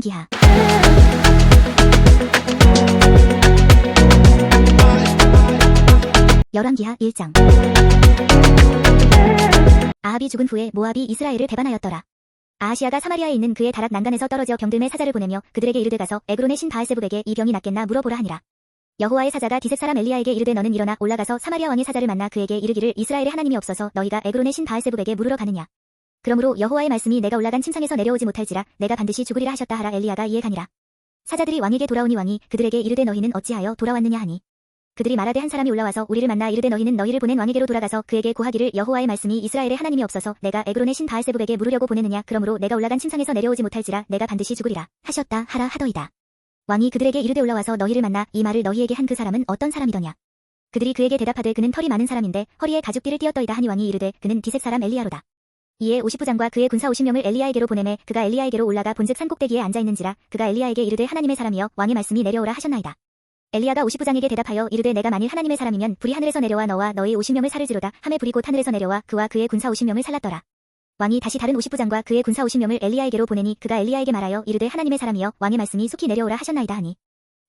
열왕기하 열왕기하 1장. 아합이 죽은 후에 모압이 이스라엘을 배반하였더라. 아하시아가 사마리아에 있는 그의 다락 난간에서 떨어져 병들매 사자를 보내며 그들에게 이르되 가서 에그론의 신 바알세붑에게 이 병이 낫겠나 물어보라 하니라. 여호와의 사자가 디색 사람 엘리야에게 이르되 너는 일어나 올라가서 사마리아 왕의 사자를 만나 그에게 이르기를 이스라엘의 하나님이 없어서 너희가 에그론의 신 바알세붑에게 물으러 가느냐. 그러므로 여호와의 말씀이 내가 올라간 침상에서 내려오지 못할지라 내가 반드시 죽으리라 하셨다 하라. 엘리야가 이에 가니라. 사자들이 왕에게 돌아오니 왕이 그들에게 이르되 너희는 어찌하여 돌아왔느냐 하니 그들이 말하되 한 사람이 올라와서 우리를 만나 이르되 너희는 너희를 보낸 왕에게로 돌아가서 그에게 고하기를 여호와의 말씀이 이스라엘의 하나님이 없어서 내가 에그론의 신 바알세붑에게 물으려고 보내느냐. 그러므로 내가 올라간 침상에서 내려오지 못할지라 내가 반드시 죽으리라 하셨다 하라 하더이다. 왕이 그들에게 이르되 올라와서 너희를 만나 이 말을 너희에게 한 그 사람은 어떤 사람이더냐. 그들이 그에게 대답하되 그는 털이 많은 사람인데 허리에 가죽띠를 띠었더이다 하니 왕이 이르되 그는 디색 사람 엘리야로다. 이에 50부장과 그의 군사 50명을 엘리야에게로 보내매 그가 엘리야에게로 올라가 본즉 산 꼭대기에 앉아있는지라 그가 엘리야에게 이르되 하나님의 사람이여 왕의 말씀이 내려오라 하셨나이다. 엘리야가 50부장에게 대답하여 이르되 내가 만일 하나님의 사람이면 불이 하늘에서 내려와 너와 너희 50명을 살을지로다 하매 불이 곧 하늘에서 내려와 그와 그의 군사 50명을 살랐더라. 왕이 다시 다른 50부장과 그의 군사 50명을 엘리야에게로 보내니 그가 엘리야에게 말하여 이르되 하나님의 사람이여 왕의 말씀이 속히 내려오라 하셨나이다 하니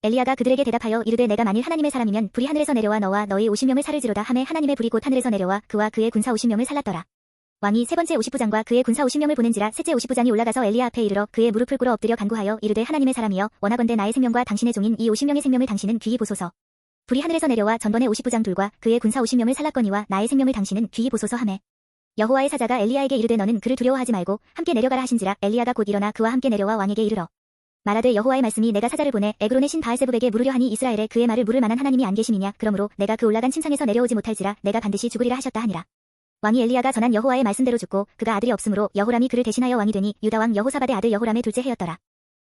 엘리야가 그들에게 대답하여 이르되 내가 만일 하나님의 사람이면 불이 하늘에서 내려와 너와 너희 50명을 살을지로다 하매 하나님의 불이 곧 하늘에서 내려와 그와 그의 군사 50명을 살랐더라. 왕이 세 번째 50부장과 그의 군사 50명을 보낸지라 셋째 50부장이 올라가서 엘리야 앞에 이르러 그의 무릎을 꿇어 엎드려 간구하여 이르되 하나님의 사람이여 원하건대 나의 생명과 당신의 종인 이 50명의 생명을 당신은 귀히 보소서. 불이 하늘에서 내려와 전번에 50부장 둘과 그의 군사 50명을 살랐거니와 나의 생명을 당신은 귀히 보소서 하매 여호와의 사자가 엘리야에게 이르되 너는 그를 두려워하지 말고 함께 내려가라 하신지라 엘리야가 곧 일어나 그와 함께 내려와 왕에게 이르러 말하되 여호와의 말씀이 내가 사자를 보내 에그론의 신 바알세붑에게 물으려 하니 이스라엘에 그의 말을 물을 만한 하나님이 안 계심이냐. 그러므로 내가 그 올라간 침상에서 내려오지 못할지라 내가 반드시 죽으리라 하셨다 하니라. 왕이 엘리야가 전한 여호와의 말씀대로 죽고 그가 아들이 없으므로 여호람이 그를 대신하여 왕이 되니 유다 왕 여호사밧의 아들 여호람의 둘째 해였더라.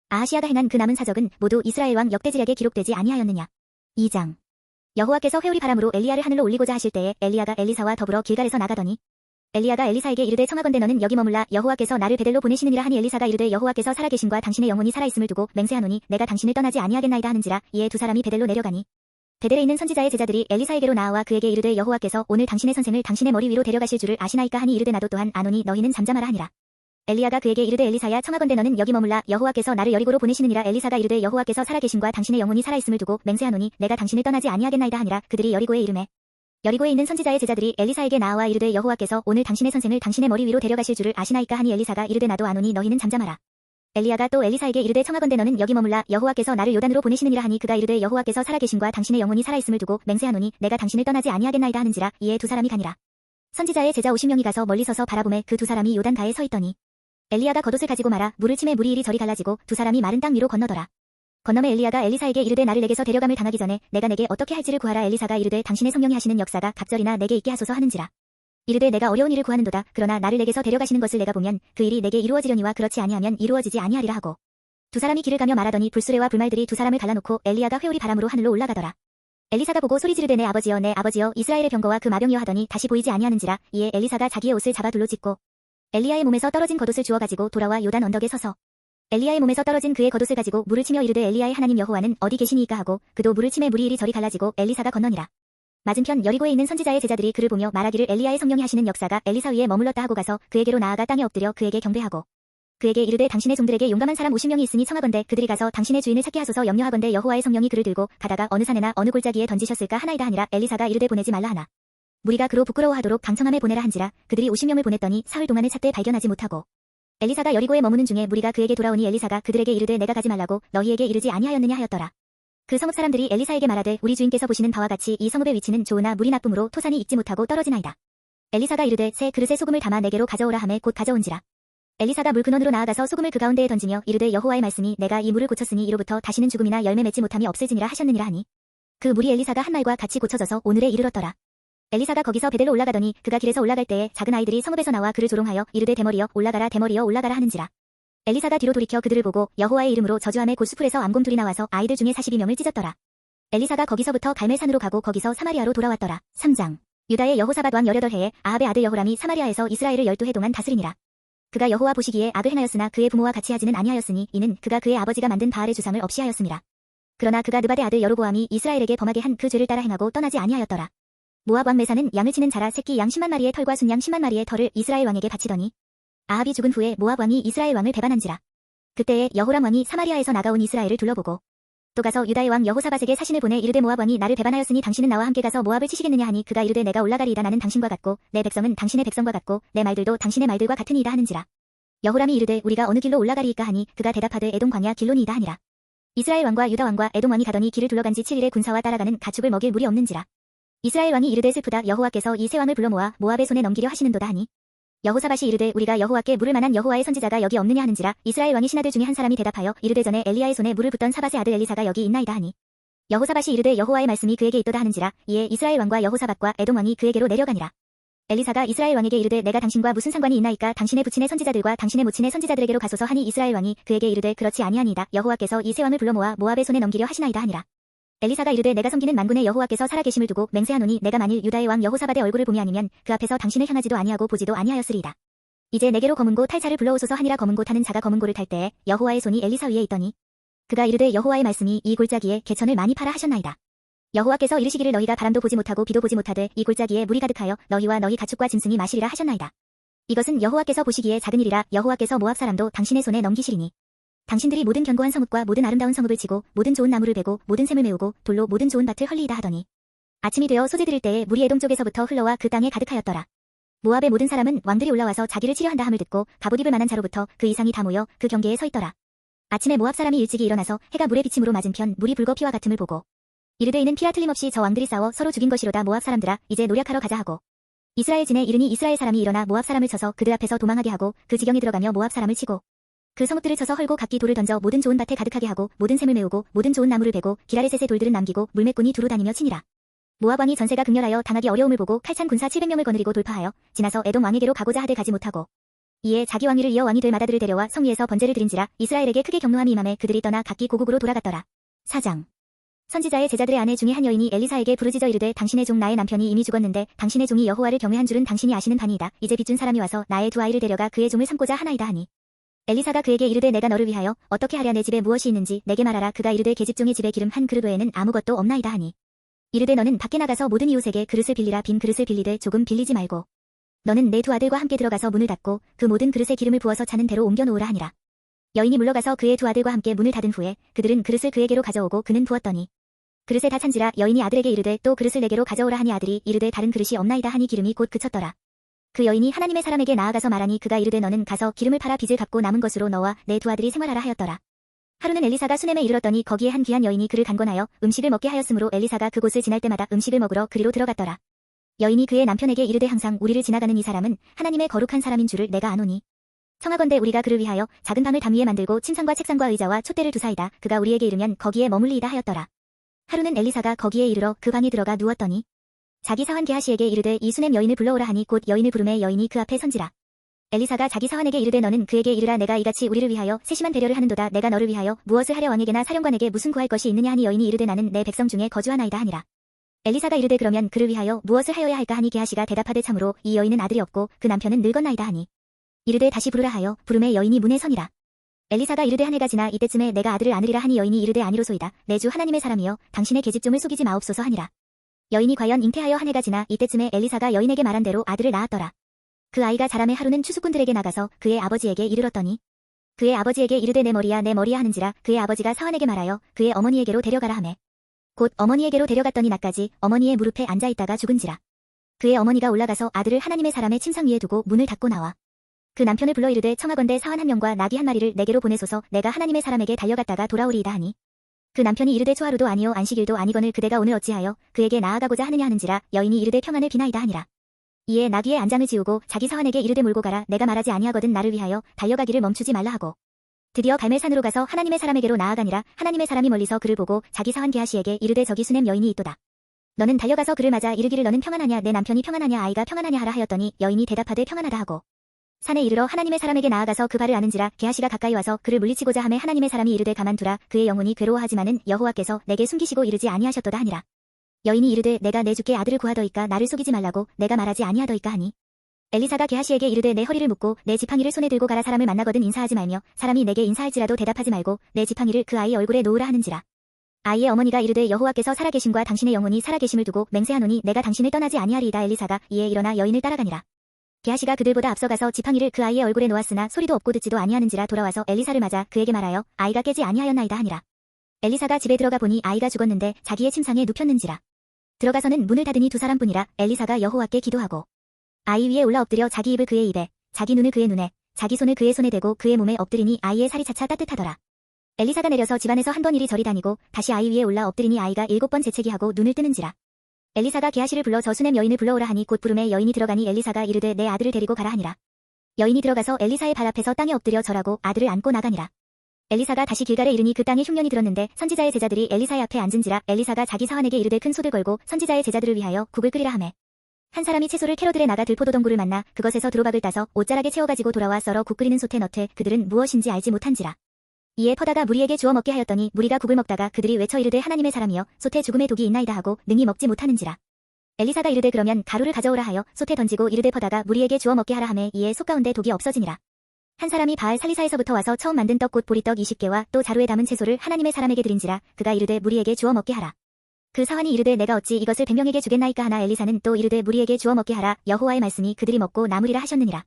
아하시아가 행한 그 남은 사적은 모두 이스라엘 왕 역대지략에 기록되지 아니하였느냐. 2장. 여호와께서 회오리 바람으로 엘리야를 하늘로 올리고자 하실 때에 엘리야가 엘리사와 더불어 길갈에서 나가더니 엘리야가 엘리사에게 이르되 청하건대 너는 여기 머물라 여호와께서 나를 베델로 보내시느니라 하니 엘리사가 이르되 여호와께서 살아계심과 당신의 영혼이 살아있음을 두고 맹세하노니 내가 당신을 떠나지 아니하겠나이다 하는지라. 이에 두 사람이 베델로 내려가니 베델에 있는 선지자의 제자들이 엘리사에게로 나아와 그에게 이르되 여호와께서 오늘 당신의 선생을 당신의 머리 위로 데려가실 줄을 아시나이까 하니 이르되 나도 또한 아노니 너희는 잠잠하라 하니라. 엘리야가 그에게 이르되 엘리사야 청하건대 너는 여기 머물라 여호와께서 나를 여리고로 보내시느니라. 엘리사가 이르되 여호와께서 살아계심과 당신의 영혼이 살아있음을 두고 맹세하노니 내가 당신을 떠나지 아니하겠나이다 하니라. 그들이 여리고에 이르매 여리고에 있는 선지자의 제자들이 엘리사에게 나아와 이르되 여호와께서 오늘 당신의 선생을 당신의 머리 위로 데려가실 줄을 아시나이까 하니 엘리사가 이르되 나도 아노니 너희는 잠잠하라. 엘리야가 또 엘리사에게 이르되 청하건대 너는 여기 머물라 여호와께서 나를 요단으로 보내시느니라 하니 그가 이르되 여호와께서 살아계심과 당신의 영혼이 살아있음을 두고 맹세하노니 내가 당신을 떠나지 아니하겠나이다 하는지라. 이에 두 사람이 가니라. 선지자의 제자 50명이 가서 멀리 서서 바라보매 그 두 사람이 요단가에 서 있더니 엘리야가 겉옷을 가지고 말아 물을 치매 물이 이리 저리 갈라지고 두 사람이 마른 땅 위로 건너더라. 건너매 엘리야가 엘리사에게 이르되 나를 내게서 데려감을 당하기 전에 내가 내게 어떻게 할지를 구하라. 엘리사가 이르되 당신의 성령이 하시는 역사가 갑절이나 내게 있게 하소서 하는지라. 이르되 내가 어려운 일을 구하는도다. 그러나 나를 내게서 데려가시는 것을 내가 보면 그 일이 내게 이루어지려니와 그렇지 아니하면 이루어지지 아니하리라 하고 두 사람이 길을 가며 말하더니 불수레와 불말들이 두 사람을 갈라놓고 엘리야가 회오리 바람으로 하늘로 올라가더라. 엘리사가 보고 소리 지르되 내 아버지여 이스라엘의 병거와 그 마병이여 하더니 다시 보이지 아니하는지라. 이에 엘리사가 자기의 옷을 잡아 둘로 찢고 엘리야의 몸에서 떨어진 겉옷을 주워 가지고 돌아와 요단 언덕에 서서 엘리야의 몸에서 떨어진 그의 겉옷을 가지고 물을 치며 이르되 엘리야의 하나님 여호와는 어디 계시니이까 하고 그도 물을 치매 물이 이리 저리 갈라지고 엘리사가 건너니라. 맞은편 여리고에 있는 선지자의 제자들이 그를 보며 말하기를 엘리야의 성령이 하시는 역사가 엘리사 위에 머물렀다 하고 가서 그에게로 나아가 땅에 엎드려 그에게 경배하고 그에게 이르되 당신의 종들에게 용감한 사람 50명이 있으니 청하건대 그들이 가서 당신의 주인을 찾게 하소서. 염려하건대 여호와의 성령이 그를 들고 가다가 어느 산에나 어느 골짜기에 던지셨을까 하나이다 하니라. 엘리사가 이르되 보내지 말라 하나 무리가 그로 부끄러워하도록 방청함에 보내라 한지라. 그들이 50명을 보냈더니 사흘 동안을 찾되 발견하지 못하고 엘리사가 여리고에 머무는 중에 무리가 그에게 돌아오니 엘리사가 그들에게 이르되 내가 가지 말라고 너희에게 이르지 아니하였느냐 하였더라. 그 성읍 사람들이 엘리사에게 말하되 우리 주인께서 보시는 바와 같이 이 성읍의 위치는 좋으나 물이 나쁨으로 토산이 익지 못하고 떨어지나이다. 엘리사가 이르되 새 그릇에 소금을 담아 내게로 가져오라 하매 곧 가져온지라. 엘리사가 물 근원으로 나아가서 소금을 그 가운데에 던지며 이르되 여호와의 말씀이 내가 이 물을 고쳤으니 이로부터 다시는 죽음이나 열매 맺지 못함이 없을지니라 하셨느니라 하니 그 물이 엘리사가 한 말과 같이 고쳐져서 오늘에 이르렀더라. 엘리사가 거기서 베델로 올라가더니 그가 길에서 올라갈 때에 작은 아이들이 성읍에서 나와 그를 조롱하여 이르되 대머리여 올라가라 대머리여 올라가라 하는지라. 엘리사가 뒤로 돌이켜 그들을 보고 여호와의 이름으로 저주하매 곧 수풀에서 암곰 둘이 나와서 아이들 중에 42명을 찢었더라. 엘리사가 거기서부터 갈멜산으로 가고 거기서 사마리아로 돌아왔더라. 3장. 유다의 여호사밧 왕 18해에 아합의 아들 여호람이 사마리아에서 이스라엘을 12해 동안 다스리니라. 그가 여호와 보시기에 악을 행하였으나 그의 부모와 같이 하지는 아니하였으니 이는 그가 그의 아버지가 만든 바알의 주상을 없이 하였음이라. 그러나 그가 느밧의 아들 여로보암이 이스라엘에게 범하게 한 그 죄를 따라 행하고 떠나지 아니하였더라. 모압 왕 메사는 양을 치는 자라 새끼 양 10만 마리의 털과 순양 10만 마리의 털을 이스라엘 왕에게 바치더니 아합이 죽은 후에 모압 왕이 이스라엘 왕을 배반한지라. 그때에 여호람 왕이 사마리아에서 나가온 이스라엘을 둘러보고 또 가서 유다의 왕 여호사밧에게 사신을 보내 이르되 모압 왕이 나를 배반하였으니 당신은 나와 함께 가서 모압을 치시겠느냐 하니 그가 이르되 내가 올라가리이다. 나는 당신과 같고 내 백성은 당신의 백성과 같고 내 말들도 당신의 말들과 같으니이다 하는지라. 여호람이 이르되 우리가 어느 길로 올라가리이까 하니 그가 대답하되 에돔 광야 길로니이다 하니라. 이스라엘 왕과 유다 왕과 에돔 왕이 가더니 길을 둘러간 지 7일의 군사와 따라가는 가축을 먹일 물이 없는지라. 이스라엘 왕이 이르되 슬프다. 여호와께서 이 세 왕을 불러 모아 모압의 손에 넘기려 하시는도다 하니 여호사밧이 이르되 우리가 여호와께 물을 만한 여호와의 선지자가 여기 없느냐 하는지라. 이스라엘 왕의 신하들 중에 한 사람이 대답하여 이르되 전에 엘리야의 손에 물을 붓던 사밧의 아들 엘리사가 여기 있나이다 하니 여호사밧이 이르되 여호와의 말씀이 그에게 있도다 하는지라. 이에 이스라엘 왕과 여호사밧과 에돔 왕이 그에게로 내려가니라. 엘리사가 이스라엘 왕에게 이르되 내가 당신과 무슨 상관이 있나이까. 당신의 부친의 선지자들과 당신의 모친의 선지자들에게로 가소서 하니 이스라엘 왕이 그에게 이르되 그렇지 아니하니이다. 여호와께서 이 세 왕을 불러 모아 모압의 손에 넘기려 하시나이다 하니라. 엘리사가 이르되 내가 섬기는 만군의 여호와께서 살아계심을 두고 맹세하노니 내가 만일 유다의 왕 여호사밧의 얼굴을 봄이 아니면 그 앞에서 당신을 향하지도 아니하고 보지도 아니하였으리이다. 이제 내게로 검은고 탈 차를 불러오소서 하니라. 검은고 타는 자가 검은고를 탈 때에 여호와의 손이 엘리사 위에 있더니 그가 이르되 여호와의 말씀이 이 골짜기에 개천을 많이 팔아 하셨나이다. 여호와께서 이르시기를 너희가 바람도 보지 못하고 비도 보지 못하되 이 골짜기에 물이 가득하여 너희와 너희 가축과 짐승이 마시리라 하셨나이다. 이것은 여호와께서 보시기에 작은 일이라. 여호와께서 모압 사람도 당신의 손에 넘기시리니 당신들이 모든 견고한 성읍과 모든 아름다운 성읍을 치고 모든 좋은 나무를 베고 모든 샘을 메우고 돌로 모든 좋은 밭을 헐리이다 하더니 아침이 되어 소재 들을 때에 물이 에돔 쪽에서부터 흘러와 그 땅에 가득하였더라. 모압의 모든 사람은 왕들이 올라와서 자기를 치려한다 함을 듣고 갑옷 입을 만한 자로부터 그 이상이 다 모여 그 경계에 서 있더라. 아침에 모압 사람이 일찍이 일어나서 해가 물의 비침으로 맞은편 물이 붉어 피와 같음을 보고 이르되 이는 피와 틀림없이 저 왕들이 싸워 서로 죽인 것이로다. 모압 사람들아 이제 노력하러 가자 하고 이스라엘 진에 이르니 이스라엘 사람이 일어나 모압 사람을 쳐서 그들 앞에서 도망하게 하고 그 지경에 들어가며 모압 사람을 치고 그 성읍들을 쳐서 헐고 각기 돌을 던져 모든 좋은 밭에 가득하게 하고 모든 샘을 메우고 모든 좋은 나무를 베고 기라레셋의 돌들은 남기고 물매꾼이 두루 다니며 치니라. 모압 왕이 전세가 극렬하여 당하기 어려움을 보고 칼찬 군사 700명을 거느리고 돌파하여 지나서 에돔 왕에게로 가고자 하되 가지 못하고 이에 자기 왕위를 이어 왕이 될 마다들을 데려와 성 위에서 번제를 드린지라. 이스라엘에게 크게 경노함이 임함에 그들이 떠나 각기 고국으로 돌아갔더라. 4장 선지자의 제자들의 아내 중에 한 여인이 엘리사에게 부르짖어 이르되 당신의 종 나의 남편이 이미 죽었는데 당신의 종이 여호와를 경외한 줄은 당신이 아시는 바니이다. 이제 빚준 사람이 와서 나의 두 아이를 데려가 그의 종을 삼고자 하나이다 하니 엘리사가 그에게 이르되 내가 너를 위하여 어떻게 하랴. 내 집에 무엇이 있는지 내게 말하라. 그가 이르되 계집종의 집에 기름 한 그릇 외에는 아무것도 없나이다 하니 이르되 너는 밖에 나가서 모든 이웃에게 그릇을 빌리라. 빈 그릇을 빌리되 조금 빌리지 말고 너는 내 두 아들과 함께 들어가서 문을 닫고 그 모든 그릇에 기름을 부어서 차는 대로 옮겨 놓으라 하니라. 여인이 물러가서 그의 두 아들과 함께 문을 닫은 후에 그들은 그릇을 그에게로 가져오고 그는 부었더니 그릇에 다 찬지라. 여인이 아들에게 이르되 또 그릇을 내게로 가져오라 하니 아들이 이르되 다른 그릇이 없나이다 하니 기름이 곧 그쳤더라. 그 여인이 하나님의 사람에게 나아가서 말하니 그가 이르되 너는 가서 기름을 팔아 빚을 갚고 남은 것으로 너와 내 두 아들이 생활하라 하였더라. 하루는 엘리사가 수넴에 이르렀더니 거기에 한 귀한 여인이 그를 간권하여 음식을 먹게 하였으므로 엘리사가 그곳을 지날 때마다 음식을 먹으러 그리로 들어갔더라. 여인이 그의 남편에게 이르되 항상 우리를 지나가는 이 사람은 하나님의 거룩한 사람인 줄을 내가 아노니 청하건대 우리가 그를 위하여 작은 방을 담 위에 만들고 침상과 책상과 의자와 촛대를 두사이다. 그가 우리에게 이르면 거기에 머물리이다 하였더라. 하루는 엘리사가 거기에 이르러 그 방에 들어가 누웠더니 자기 사환 게하시에게 이르되 이 수넴 여인을 불러오라 하니 곧 여인을 부르매 여인이 그 앞에 선지라. 엘리사가 자기 사환에게 이르되 너는 그에게 이르라. 내가 이같이 우리를 위하여 세심한 배려를 하는도다. 내가 너를 위하여 무엇을 하려 왕에게나 사령관에게 무슨 구할 것이 있느냐 하니 여인이 이르되 나는 내 백성 중에 거주하나이다 하니라. 엘리사가 이르되 그러면 그를 위하여 무엇을 하여야 할까 하니 게하시가 대답하되 참으로 이 여인은 아들이 없고 그 남편은 늙었나이다 하니 이르되 다시 부르라 하여 부르매 여인이 문에 서니라. 엘리사가 이르되 한 해가 지나 이때쯤에 내가 아들을 안으리라 하니 여인이 이르되 아니로소이다. 내 주 하나님의 사람이여 당신의 계집종을 속이지 마옵소서 하니라. 여인이 과연 잉태하여 한 해가 지나 이때쯤에 엘리사가 여인에게 말한 대로 아들을 낳았더라. 그 아이가 자라매 하루는 추수꾼들에게 나가서 그의 아버지에게 이르렀더니 그의 아버지에게 이르되 내 머리야 하는지라. 그의 아버지가 사환에게 말하여 그의 어머니에게로 데려가라 하매 곧 어머니에게로 데려갔더니 낮까지 어머니의 무릎에 앉아있다가 죽은지라. 그의 어머니가 올라가서 아들을 하나님의 사람의 침상 위에 두고 문을 닫고 나와 그 남편을 불러 이르되 청하건대 사환 한 명과 나귀 한 마리를 내게로 보내소서. 내가 하나님의 사람에게 달려갔다가 돌아오리이다 하니 그 남편이 이르되 초하루도 아니요 안식일도 아니거늘 그대가 오늘 어찌하여 그에게 나아가고자 하느냐 하는지라. 여인이 이르되 평안을 비나이다 하니라. 이에 나귀의 안장을 지우고 자기 사환에게 이르되 몰고 가라. 내가 말하지 아니하거든 나를 위하여 달려가기를 멈추지 말라 하고 드디어 갈멜산으로 가서 하나님의 사람에게로 나아가니라. 하나님의 사람이 멀리서 그를 보고 자기 사환 게하시에게 이르되 저기 수넴 여인이 있도다. 너는 달려가서 그를 맞아 이르기를 너는 평안하냐 내 남편이 평안하냐 아이가 평안하냐 하라 하였더니 여인이 대답하되 평안하다 하고 산에 이르러 하나님의 사람에게 나아가서 그 발을 아는지라. 게하시가 가까이 와서 그를 물리치고자 하매 하나님의 사람이 이르되 가만두라. 그의 영혼이 괴로워하지만은 여호와께서 내게 숨기시고 이르지 아니하셨도다 하니라. 여인이 이르되 내가 내 주께 아들을 구하더이까 나를 속이지 말라고 내가 말하지 아니하더이까 하니 엘리사가 게하시에게 이르되 내 허리를 묶고 내 지팡이를 손에 들고 가라. 사람을 만나거든 인사하지 말며 사람이 내게 인사할지라도 대답하지 말고 내 지팡이를 그 아이 얼굴에 놓으라 하는지라. 아이의 어머니가 이르되 여호와께서 살아계심과 당신의 영혼이 살아계심을 두고 맹세하노니 내가 당신을 떠나지 아니하리이다. 엘리사가 이에 일어나 여인을 따라가니라. 게하시가 그들보다 앞서가서 지팡이를 그 아이의 얼굴에 놓았으나 소리도 없고 듣지도 아니하는지라 돌아와서 엘리사를 맞아 그에게 말하여 아이가 깨지 아니하였나이다 하니라. 엘리사가 집에 들어가 보니 아이가 죽었는데 자기의 침상에 눕혔는지라. 들어가서는 문을 닫으니 두 사람뿐이라. 엘리사가 여호와께 기도하고 아이 위에 올라 엎드려 자기 입을 그의 입에, 자기 눈을 그의 눈에, 자기 손을 그의 손에 대고 그의 몸에 엎드리니 아이의 살이 차차 따뜻하더라. 엘리사가 내려서 집안에서 한 번 이리저리 다니고 다시 아이 위에 올라 엎드리니 아이가 7번 재채기하고 눈을 뜨는지라. 엘리사가 게하시를 불러 저 수넴 여인을 불러오라 하니 곧 부름에 여인이 들어가니 엘리사가 이르되 내 아들을 데리고 가라 하니라. 여인이 들어가서 엘리사의 발 앞에서 땅에 엎드려 절하고 아들을 안고 나가니라. 엘리사가 다시 길갈에 이르니 그 땅에 흉년이 들었는데 선지자의 제자들이 엘리사의 앞에 앉은지라. 엘리사가 자기 사환에게 이르되 큰 솥을 걸고 선지자의 제자들을 위하여 국을 끓이라 하매 한 사람이 채소를 캐로들에 나가 들포도덩굴을 만나 그것에서 두루박을 따서 옷자락에 채워가지고 돌아와 썰어 국 끓이는 솥에 넣되 그들은 무엇인지 알지 못한지라. 이에 퍼다가 무리에게 주어 먹게 하였더니 무리가 국을 먹다가 그들이 외쳐 이르되 하나님의 사람이여 솥에 죽음의 독이 있나이다 하고 능히 먹지 못하는지라. 엘리사가 이르되 그러면 가루를 가져오라 하여 솥에 던지고 이르되 퍼다가 무리에게 주어 먹게 하라 하매 이에 솥 가운데 독이 없어지니라. 한 사람이 바알 살리사에서부터 와서 처음 만든 떡 곧 보리떡 20개와 또 자루에 담은 채소를 하나님의 사람에게 드린지라. 그가 이르되 무리에게 주어 먹게 하라. 그 사환이 이르되 내가 어찌 이것을 100명에게 주겠나이까 하나. 엘리사는 또 이르되 무리에게 주어 먹게 하라. 여호와의 말씀이 그들이 먹고 남으리라 하셨느니라.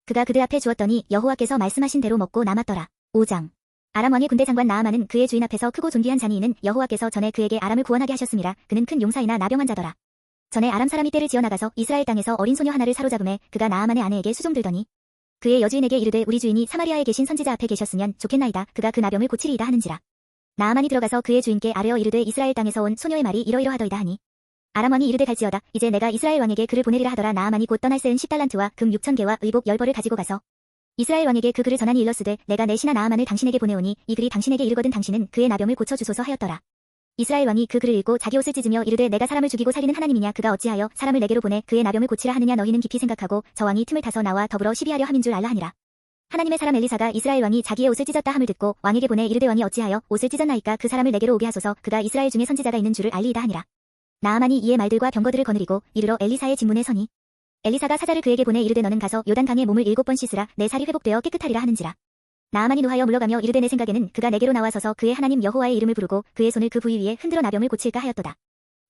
그가 그들 앞에 주었더니 여호와께서 말씀하신 대로 먹고 남았더라. 5장. 아람 왕의 군대 장관 나아만은 그의 주인 앞에서 크고 존귀한 자니 이는 여호와께서 전에 그에게 아람을 구원하게 하셨음이라. 그는 큰 용사이나 나병한 자더라. 전에 아람 사람이 떼를 지어 나가서 이스라엘 땅에서 어린 소녀 하나를 사로잡음에 그가 나아만의 아내에게 수종들더니 그의 여주인에게 이르되 우리 주인이 사마리아에 계신 선지자 앞에 계셨으면 좋겠나이다. 그가 그 나병을 고치리이다 하는지라. 나아만이 들어가서 그의 주인께 아뢰어 이르되 이스라엘 땅에서 온 소녀의 말이 이러이러하더이다 하니 아람 왕이 이르되 갈지어다. 이제 내가 이스라엘 왕에게 그를 보내리라 하더라. 나아만이 곧 떠날 새은 10달란트와 금 6,000개와 의복 10벌을 가지고 가서 이스라엘 왕에게 그 글을 전하니 일렀으되 내가 내 신하 나아만을 당신에게 보내오니 이 글이 당신에게 이르거든 당신은 그의 나병을 고쳐주소서 하였더라. 이스라엘 왕이 그 글을 읽고 자기 옷을 찢으며 이르되 내가 사람을 죽이고 살리는 하나님이냐. 그가 어찌하여 사람을 내게로 보내 그의 나병을 고치라 하느냐. 너희는 깊이 생각하고 저 왕이 틈을 타서 나와 더불어 시비하려 함인 줄 알라 하니라. 하나님의 사람 엘리사가 이스라엘 왕이 자기의 옷을 찢었다 함을 듣고 왕에게 보내 이르되 왕이 어찌하여 옷을 찢었나이까. 그 사람을 내게로 오게 하소서. 그가 이스라엘 중에 선지자가 있는 줄을 알리이다 하니라. 나아만이 이에 말들과 병거들을 거느리고 이르러 엘리사의 진문에 서니 엘리사가 사자를 그에게 보내 이르되 너는 가서 요단강에 몸을 7번 씻으라. 내 살이 회복되어 깨끗하리라 하는지라. 나아만이 노하여 물러가며 이르되 내 생각에는 그가 내게로 나와서서 그의 하나님 여호와의 이름을 부르고 그의 손을 그 부위 위에 흔들어 나병을 고칠까 하였도다.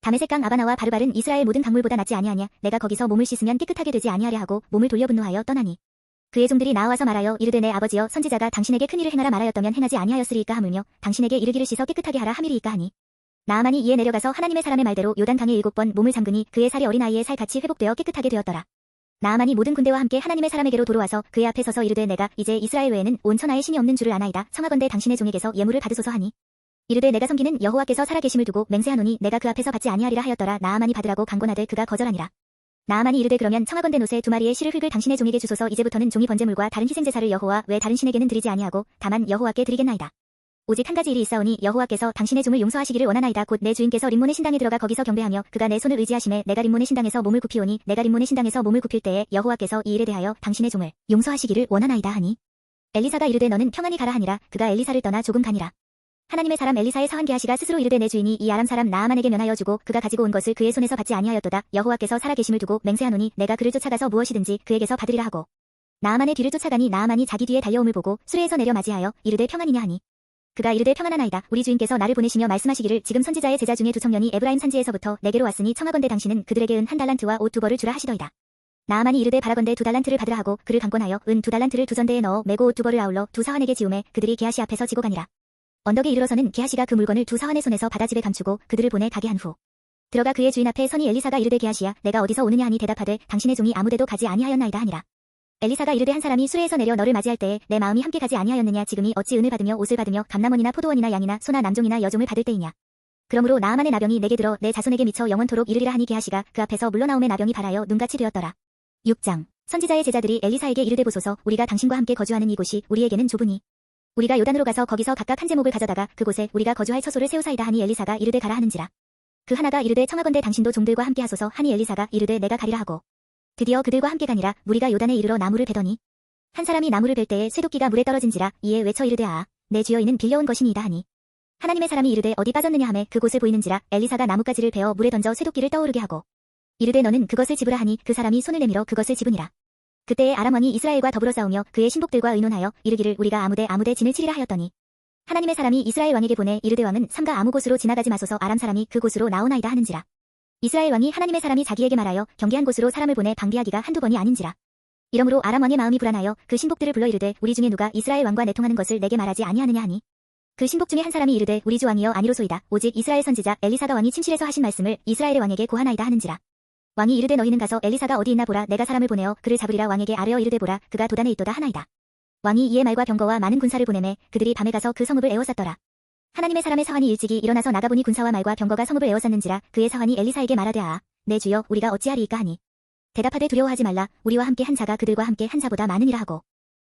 다메섹강 아바나와 바르발은 이스라엘 모든 강물보다 낫지 아니하냐. 내가 거기서 몸을 씻으면 깨끗하게 되지 아니하랴 하고 몸을 돌려 분노하여 떠나니 그의 종들이 나와서 말하여 이르되 내 아버지여 선지자가 당신에게 큰 일을 행하라 말하였다면 행하지 아니하였으리이까 하물며 당신에게 이르기를 씻어 깨끗하게 하라 함이리이까 하니 나아만이 이에 내려가서 하나님의 사람의 말대로 요단강에 7번 몸을 잠그니 그의 살이 어린아이의 살같이 회복되어 깨끗하게 되었더라. 나아만이 모든 군대와 함께 하나님의 사람에게로 돌아와서 그의 앞에 서서 이르되 내가 이제 이스라엘 외에는 온 천하에 신이 없는 줄을 아나이다. 청하건대 당신의 종에게서 예물을 받으소서 하니 이르되 내가 섬기는 여호와께서 살아계심을 두고 맹세하노니 내가 그 앞에서 받지 아니하리라 하였더라. 나아만이 받으라고 강권하되 그가 거절하니라. 나아만이 이르되 그러면 청하건대 노새 2마리의 실을 흙을 당신의 종에게 주소서. 이제부터는 종이 번제물과 다른 희생제사를 여호와 외 다른 신에게는 드리지 아니하고 다만 여호와께 드리겠나이다. 오직 한 가지 일이 있사오니 여호와께서 당신의 종을 용서하시기를 원하나이다. 곧 내 주인께서 림몬의 신당에 들어가 거기서 경배하며 그가 내 손을 의지하심에 내가 림몬의 신당에서 몸을 굽히오니 내가 림몬의 신당에서 몸을 굽힐 때에 여호와께서 이 일에 대하여 당신의 종을 용서하시기를 원하나이다 하니 엘리사가 이르되 너는 평안히 가라 하니라. 그가 엘리사를 떠나 조금 가니라. 하나님의 사람 엘리사의 사환 게하시가 스스로 이르되 내 주인이 이 아람 사람 나아만에게 면하여 주고 그가 가지고 온 것을 그의 손에서 받지 아니하였도다. 여호와께서 살아계심을 두고 맹세하노니 내가 그를 쫓아가서 무엇이든지 그에게서 받으리라 하고 나아만의 뒤를 쫓아가니 나아만이 자기 뒤에 달려옴을 보고 수레에서 내려 맞이하여 이르되 평안이냐 하니 그가 이르되 평안하나이다. 우리 주인께서 나를 보내시며 말씀하시기를 지금 선지자의 제자 중에 2청년이 에브라임 산지에서부터 내게로 왔으니 청하건대 당신은 그들에게 은 1달란트와 옷 2벌을 주라 하시더이다. 나아만이 이르되 바라건대 2달란트를 받으라 하고 그를 강권하여 은 2달란트를 두 전대에 넣어 메고 옷 2벌을 아울러 두 사환에게 지우매 그들이 게하시 앞에서 지고 가니라. 언덕에 이르러서는 게하시가 그 물건을 두 사환의 손에서 받아 집에 감추고 그들을 보내 가게 한 후 들어가 그의 주인 앞에 서니 엘리사가 이르되 게하시야 내가 어디서 오느냐 하니 대답하되 당신의 종이 아무데도 가지 아니하였나이다 하니라. 엘리사가 이르되 한 사람이 수레에서 내려 너를 맞이할 때에 내 마음이 함께 가지 아니하였느냐. 지금이 어찌 은을 받으며 옷을 받으며 감남원이나 포도원이나 양이나 소나 남종이나 여종을 받을 때이냐. 그러므로 나아만의 나병이 내게 들어 내 자손에게 미쳐 영원토록 이르리라 하니 게하시가 그 앞에서 물러나옴의 나병이 발하여 눈같이 되었더라. 6장. 선지자의 제자들이 엘리사에게 이르되 보소서 우리가 당신과 함께 거주하는 이곳이 우리에게는 좁으니 우리가 요단으로 가서 거기서 각각 한 제목을 가져다가 그곳에 우리가 거주할 처소를 세우사이다 하니 엘리사가 이르되 가라 하는지라. 그 하나가 이르되 청하건대 당신도 종들과 함께 하소서 하니 엘리사가 이르되 내가 가리라 하고 드디어 그들과 함께 가니라. 무리가 요단에 이르러 나무를 베더니 한 사람이 나무를 벨 때에 쇠도끼가 물에 떨어진지라. 이에 외쳐 이르되 내 주여 이는 빌려온 것이니이다 하니 하나님의 사람이 이르되 어디 빠졌느냐 하매 그곳을 보이는지라. 엘리사가 나뭇가지를 베어 물에 던져 쇠도끼를 떠오르게 하고 이르되 너는 그것을 집으라 하니 그 사람이 손을 내밀어 그것을 집으니라. 그때에 아람 왕이 이스라엘과 더불어 싸우며 그의 신복들과 의논하여 이르기를 우리가 아무데 진을 치리라 하였더니 하나님의 사람이 이스라엘 왕에게 보내 이르되 왕은 삼가 아무 곳으로 지나가지 마소서 아람 사람이 그 곳으로 나오나이다 하는지라. 이스라엘 왕이 하나님의 사람이 자기에게 말하여 경계한 곳으로 사람을 보내 방비하기가 한두 번이 아닌지라. 이러므로 아람 왕의 마음이 불안하여 그 신복들을 불러 이르되 우리 중에 누가 이스라엘 왕과 내통하는 것을 내게 말하지 아니하느냐 하니 그 신복 중에 한 사람이 이르되 우리 주 왕이여 아니로소이다. 오직 이스라엘 선지자 엘리사가 왕이 침실에서 하신 말씀을 이스라엘의 왕에게 고하나이다 하는지라. 왕이 이르되 너희는 가서 엘리사가 어디 있나 보라. 내가 사람을 보내어 그를 잡으리라. 왕에게 아뢰어 이르되 보라. 그가 도단에 있도다 하나이다. 왕이 이에 말과 병거와 많은 군사를 보내매 그들이 밤에 가서 그 성읍을 에워쌌더라. 하나님의 사람의 사환이 일찍이 일어나서 나가보니 군사와 말과 병거가 성읍을 에워쌌는지라. 그의 사환이 엘리사에게 말하되 내 주여 우리가 어찌하리이까 하니 대답하되 두려워하지 말라. 우리와 함께 한 자가 그들과 함께 한 자보다 많으니라 하고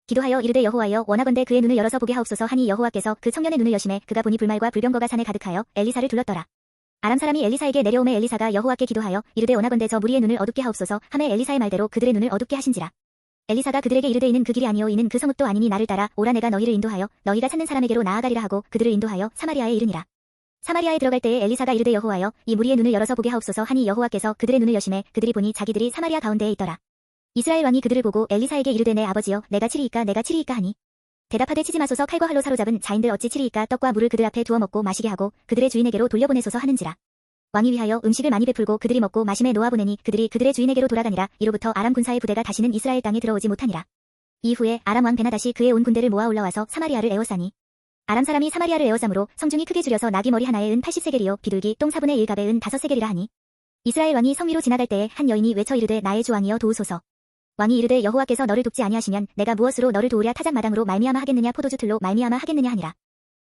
기도하여 이르되 여호와여 원하건대 그의 눈을 열어서 보게 하옵소서 하니 여호와께서 그 청년의 눈을 여심해 그가 보니 불말과 불병거가 산에 가득하여 엘리사를 둘렀더라. 아람 사람이 엘리사에게 내려오매 엘리사가 여호와께 기도하여 이르되 원하건대 저 무리의 눈을 어둡게 하옵소서 하매 엘리사의 말대로 그들의 눈을 어둡게 하신지라. 엘리사가 그들에게 이르되 이는 그 길이 아니요 이는 그 성읍도 아니니 나를 따라 오라. 내가 너희를 인도하여 너희가 찾는 사람에게로 나아가리라 하고 그들을 인도하여 사마리아에 이르니라. 사마리아에 들어갈 때에 엘리사가 이르되 여호와여 이 무리의 눈을 열어서 보게 하옵소서 하니 여호와께서 그들의 눈을 여심해 그들이 보니 자기들이 사마리아 가운데에 있더라. 이스라엘 왕이 그들을 보고 엘리사에게 이르되 내 아버지여 내가 치리이까 하니 대답하되 치지 마소서. 칼과 활로 사로잡은 자인들 어찌 치리이까. 떡과 물을 그들 앞에 두어 먹고 마시게 하고 그들의 주인에게로 돌려보내소서 하는지라. 왕이 위하여 음식을 많이 베풀고 그들이 먹고 마심에 놓아보내니 그들이 그들의 주인에게로 돌아가니라. 이로부터 아람 군사의 부대가 다시는 이스라엘 땅에 들어오지 못하니라. 이후에 아람 왕 베나다시 그의 온 군대를 모아 올라와서 사마리아를 에워싸니 아람 사람이 사마리아를 에워싸므로 성중이 크게 줄여서 나귀 머리 하나에 은 80세겔이요 비둘기 똥 4분의 1갑에 은 5세겔이라 하니 이스라엘 왕이 성 위로 지나갈 때에 한 여인이 외쳐 이르되 나의 주 왕이여 도우소서. 왕이 이르되 여호와께서 너를 돕지 아니하시면 내가 무엇으로 너를 도우랴. 타작마당으로 말미암아 하겠느냐 포도주 틀로 말미암아 하겠느냐 하니라.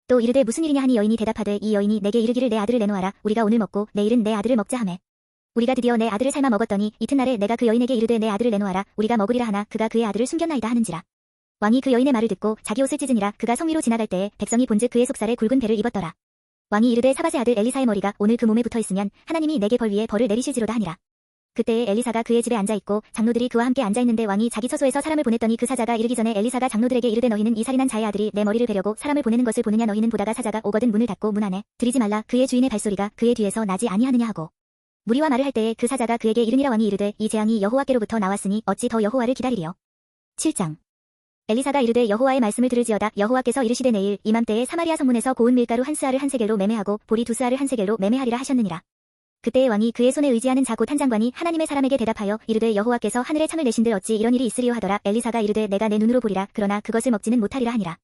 또 이르되 무슨 일이냐 하니 여인이 대답하되 이 여인이 내게 이르기를 내 아들을 내놓아라. 우리가 오늘 먹고 내일은 내 아들을 먹자 하매 우리가 드디어 내 아들을 삶아 먹었더니 이튿날에 내가 그 여인에게 이르되 내 아들을 내놓아라. 우리가 먹으리라 하나 그가 그의 아들을 숨겼나이다 하는지라. 왕이 그 여인의 말을 듣고 자기 옷을 찢으니라. 그가 성 위로 지나갈 때에 백성이 본즉 그의 속살에 굵은 배를 입었더라. 왕이 이르되 사밧의 아들 엘리사의 머리가 오늘 그 몸에 붙어있으면 하나님이 내게 벌 위에 벌을 내리실지로다 하니라. 그때에 엘리사가 그의 집에 앉아있고 장로들이 그와 함께 앉아있는데 왕이 자기 처소에서 사람을 보냈더니 그 사자가 이르기 전에 엘리사가 장로들에게 이르되 너희는 이 살인한 자의 아들이 내 머리를 베려고 사람을 보내는 것을 보느냐. 너희는 보다가 사자가 오거든 문을 닫고 문 안에 들이지 말라. 그의 주인의 발소리가 그의 뒤에서 나지 아니하느냐 하고 무리와 말을 할 때에 그 사자가 그에게 이르니라. 왕이 이르되 이 재앙이 여호와께로부터 나왔으니 어찌 더 여호와를 기다리리요. 7장. 엘리사가 이르되 여호와의 말씀을 들을지어다. 여호와께서 이르시되 내일 이맘때에 사마리아 성문에서 고운 밀가루 한 스아를 한 세겔로 매매하고 보리 두 스아를 한 세겔로 매매하리라 하셨느니라. 그때의 왕이 그의 손에 의지하는 자 곧 한 장관이 하나님의 사람에게 대답하여 이르되 여호와께서 하늘에 창을 내신들 어찌 이런 일이 있으리요 하더라. 엘리사가 이르되 내가 내 눈으로 보리라. 그러나 그것을 먹지는 못하리라 하니라.